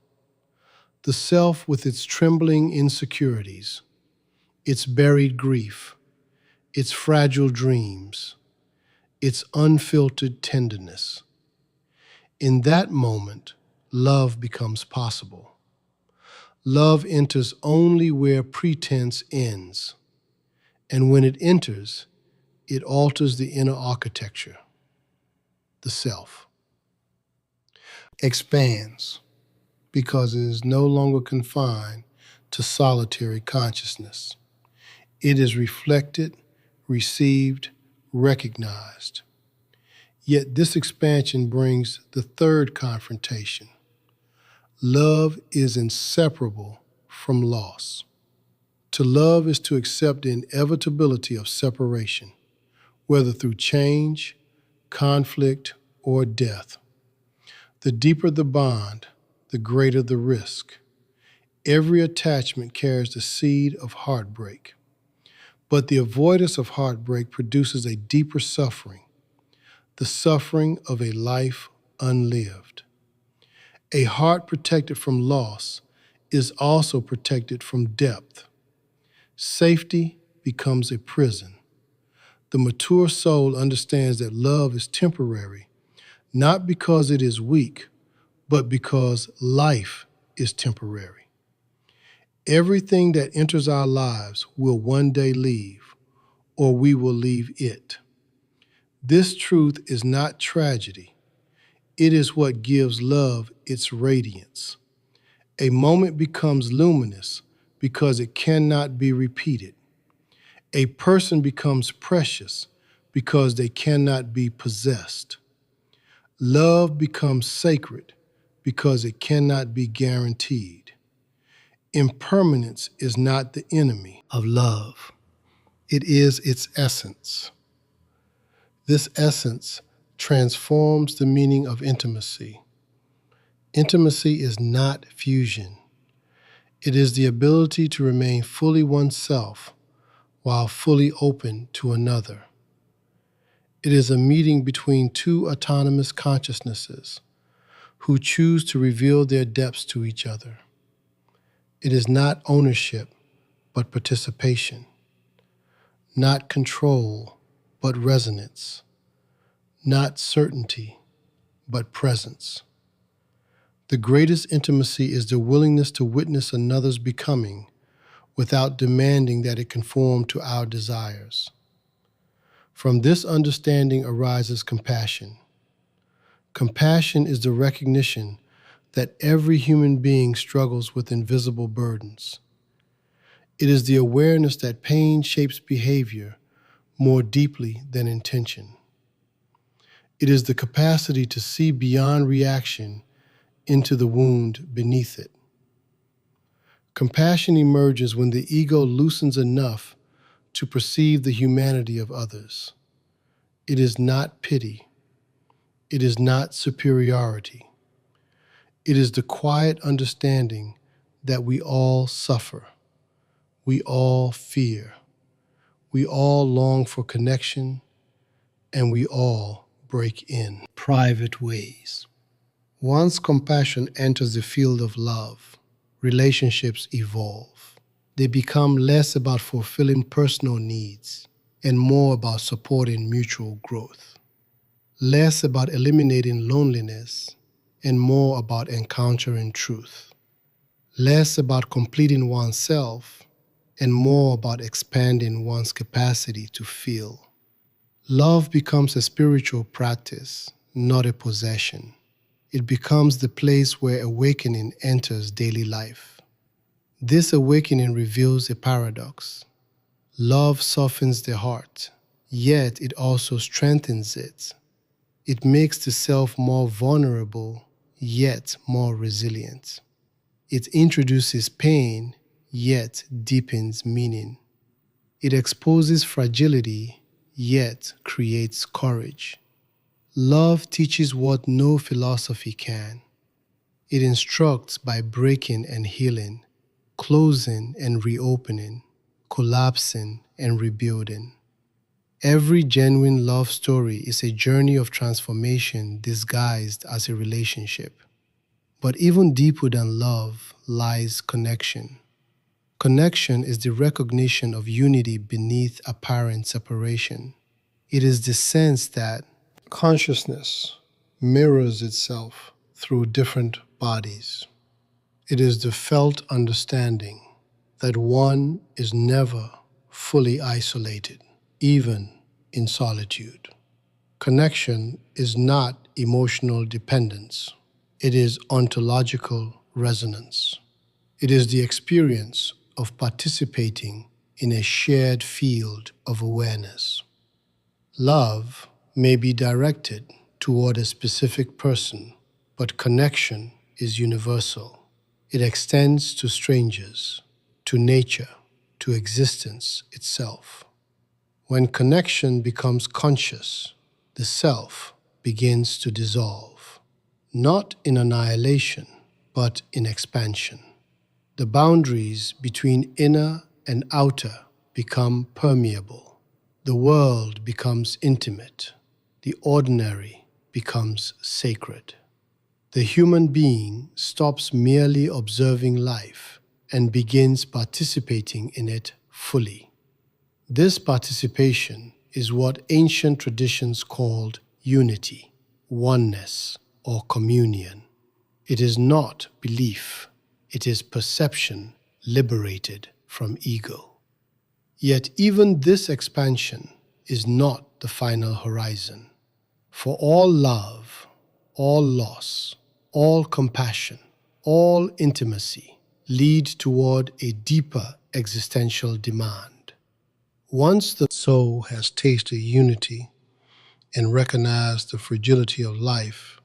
The self with its trembling insecurities, its buried grief, its fragile dreams, its unfiltered tenderness. In that moment, love becomes possible. Love enters only where pretense ends, and when it enters, it alters the inner architecture, the self. Expands because it is no longer confined to solitary consciousness. It is reflected, received, recognized. Yet this expansion brings the third confrontation. Love is inseparable from loss. To love is to accept the inevitability of separation, whether through change, conflict, or death. The deeper the bond, the greater the risk. Every attachment carries the seed of heartbreak. But the avoidance of heartbreak produces a deeper suffering, the suffering of a life unlived. A heart protected from loss is also protected from depth. Safety becomes a prison. The mature soul understands that love is temporary, not because it is weak, but because life is temporary. Everything that enters our lives will one day leave, or we will leave it. This truth is not tragedy. It is what gives love its radiance. A moment becomes luminous because it cannot be repeated. A person becomes precious because they cannot be possessed. Love becomes sacred because it cannot be guaranteed. Impermanence is not the enemy of love. It is its essence. This essence transforms the meaning of intimacy. Intimacy is not fusion. It is the ability to remain fully oneself while fully open to another. It is a meeting between two autonomous consciousnesses who choose to reveal their depths to each other. It is not ownership, but participation. Not control, but resonance. Not certainty, but presence. The greatest intimacy is the willingness to witness another's becoming without demanding that it conform to our desires. From this understanding arises compassion. Compassion is the recognition that every human being struggles with invisible burdens. It is the awareness that pain shapes behavior more deeply than intention. It is the capacity to see beyond reaction into the wound beneath it. Compassion emerges when the ego loosens enough to perceive the humanity of others. It is not pity. It is not superiority. It is the quiet understanding that we all suffer. We all fear. We all long for connection, and we all break in private ways. Once compassion enters the field of love, relationships evolve. They become less about fulfilling personal needs and more about supporting mutual growth. Less about eliminating loneliness and more about encountering truth. Less about completing oneself and more about expanding one's capacity to feel. Love becomes a spiritual practice, not a possession. It becomes the place where awakening enters daily life. This awakening reveals a paradox. Love softens the heart, yet it also strengthens it. It makes the self more vulnerable, yet more resilient. It introduces pain, yet deepens meaning. It exposes fragility, yet creates courage. Love teaches what no philosophy can. It instructs by breaking and healing, closing and reopening, collapsing and rebuilding. Every genuine love story is a journey of transformation disguised as a relationship. But even deeper than love lies connection. Connection is the recognition of unity beneath apparent separation. It is the sense that consciousness mirrors itself through different bodies. It is the felt understanding that one is never fully isolated, even in solitude. Connection is not emotional dependence. It is ontological resonance. It is the experience of participating in a shared field of awareness. Love may be directed toward a specific person, but connection is universal. It extends to strangers, to nature, to existence itself. When connection becomes conscious, the self begins to dissolve, not in annihilation, but in expansion. The boundaries between inner and outer become permeable. The world becomes intimate. The ordinary becomes sacred. The human being stops merely observing life and begins participating in it fully. This participation is what ancient traditions called unity, oneness, or communion. It is not belief. It is perception liberated from ego. Yet even this expansion is not the final horizon. For all love, all loss, all compassion, all intimacy lead toward a deeper existential demand. Once the soul has tasted unity and recognized the fragility of life,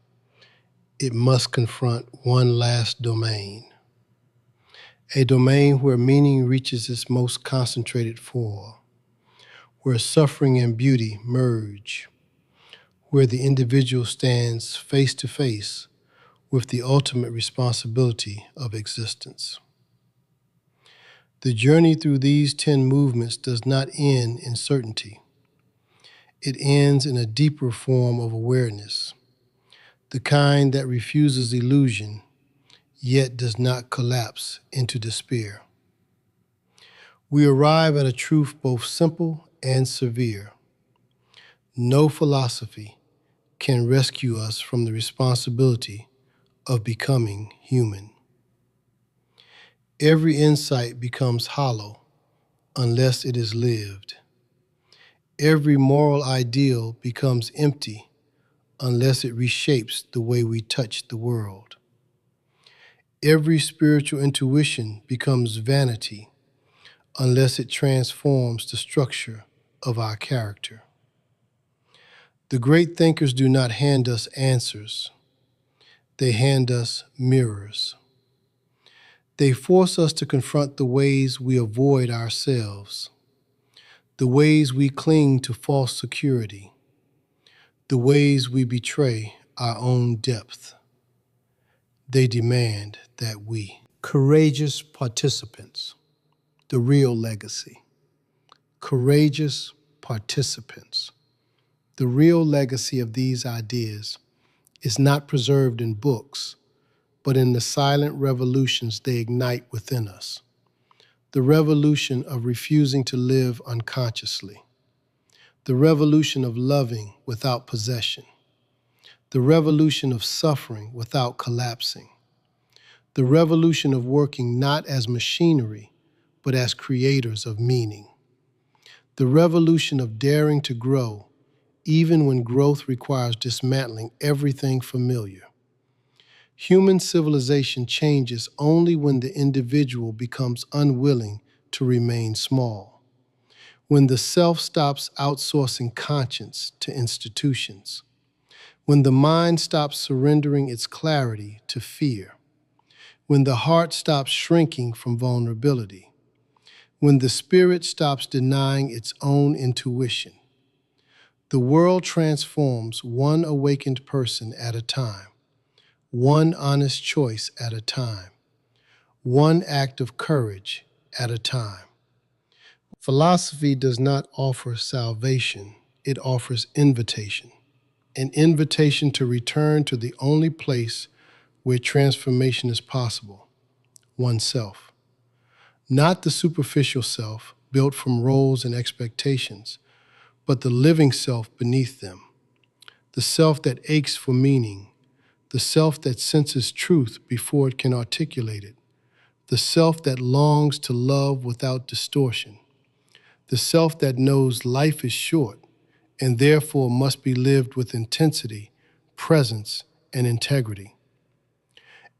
it must confront one last domain. A domain where meaning reaches its most concentrated form, where suffering and beauty merge, where the individual stands face to face with the ultimate responsibility of existence. The journey through these 10 movements does not end in certainty. It ends in a deeper form of awareness, the kind that refuses illusion, yet does not collapse into despair. We arrive at a truth both simple and severe. No philosophy can rescue us from the responsibility of becoming human. Every insight becomes hollow unless it is lived. Every moral ideal becomes empty unless it reshapes the way we touch the world. Every spiritual intuition becomes vanity unless it transforms the structure of our character. The great thinkers do not hand us answers. They hand us mirrors. They force us to confront the ways we avoid ourselves, the ways we cling to false security, the ways we betray our own depth. They demand that we, courageous participants, the real legacy, courageous participants. The real legacy of these ideas is not preserved in books, but in the silent revolutions they ignite within us. The revolution of refusing to live unconsciously. The revolution of loving without possession. The revolution of suffering without collapsing. The revolution of working not as machinery, but as creators of meaning. The revolution of daring to grow, even when growth requires dismantling everything familiar. Human civilization changes only when the individual becomes unwilling to remain small, when the self stops outsourcing conscience to institutions, when the mind stops surrendering its clarity to fear, when the heart stops shrinking from vulnerability, when the spirit stops denying its own intuition. The world transforms one awakened person at a time, one honest choice at a time, one act of courage at a time. Philosophy does not offer salvation, it offers invitation. An invitation to return to the only place where transformation is possible, oneself. Not the superficial self, built from roles and expectations, but the living self beneath them. The self that aches for meaning, the self that senses truth before it can articulate it, the self that longs to love without distortion, the self that knows life is short and therefore must be lived with intensity, presence, and integrity.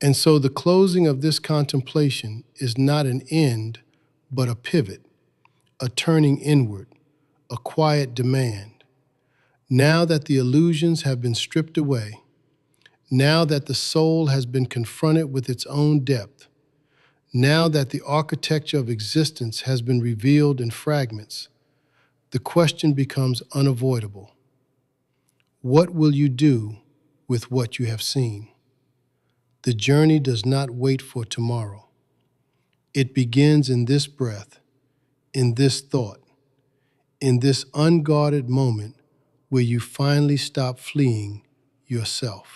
And so the closing of this contemplation is not an end, but a pivot, a turning inward, a quiet demand. Now that the illusions have been stripped away, now that the soul has been confronted with its own depth, now that the architecture of existence has been revealed in fragments, the question becomes unavoidable. What will you do with what you have seen? The journey does not wait for tomorrow. It begins in this breath, in this thought, in this unguarded moment where you finally stop fleeing yourself.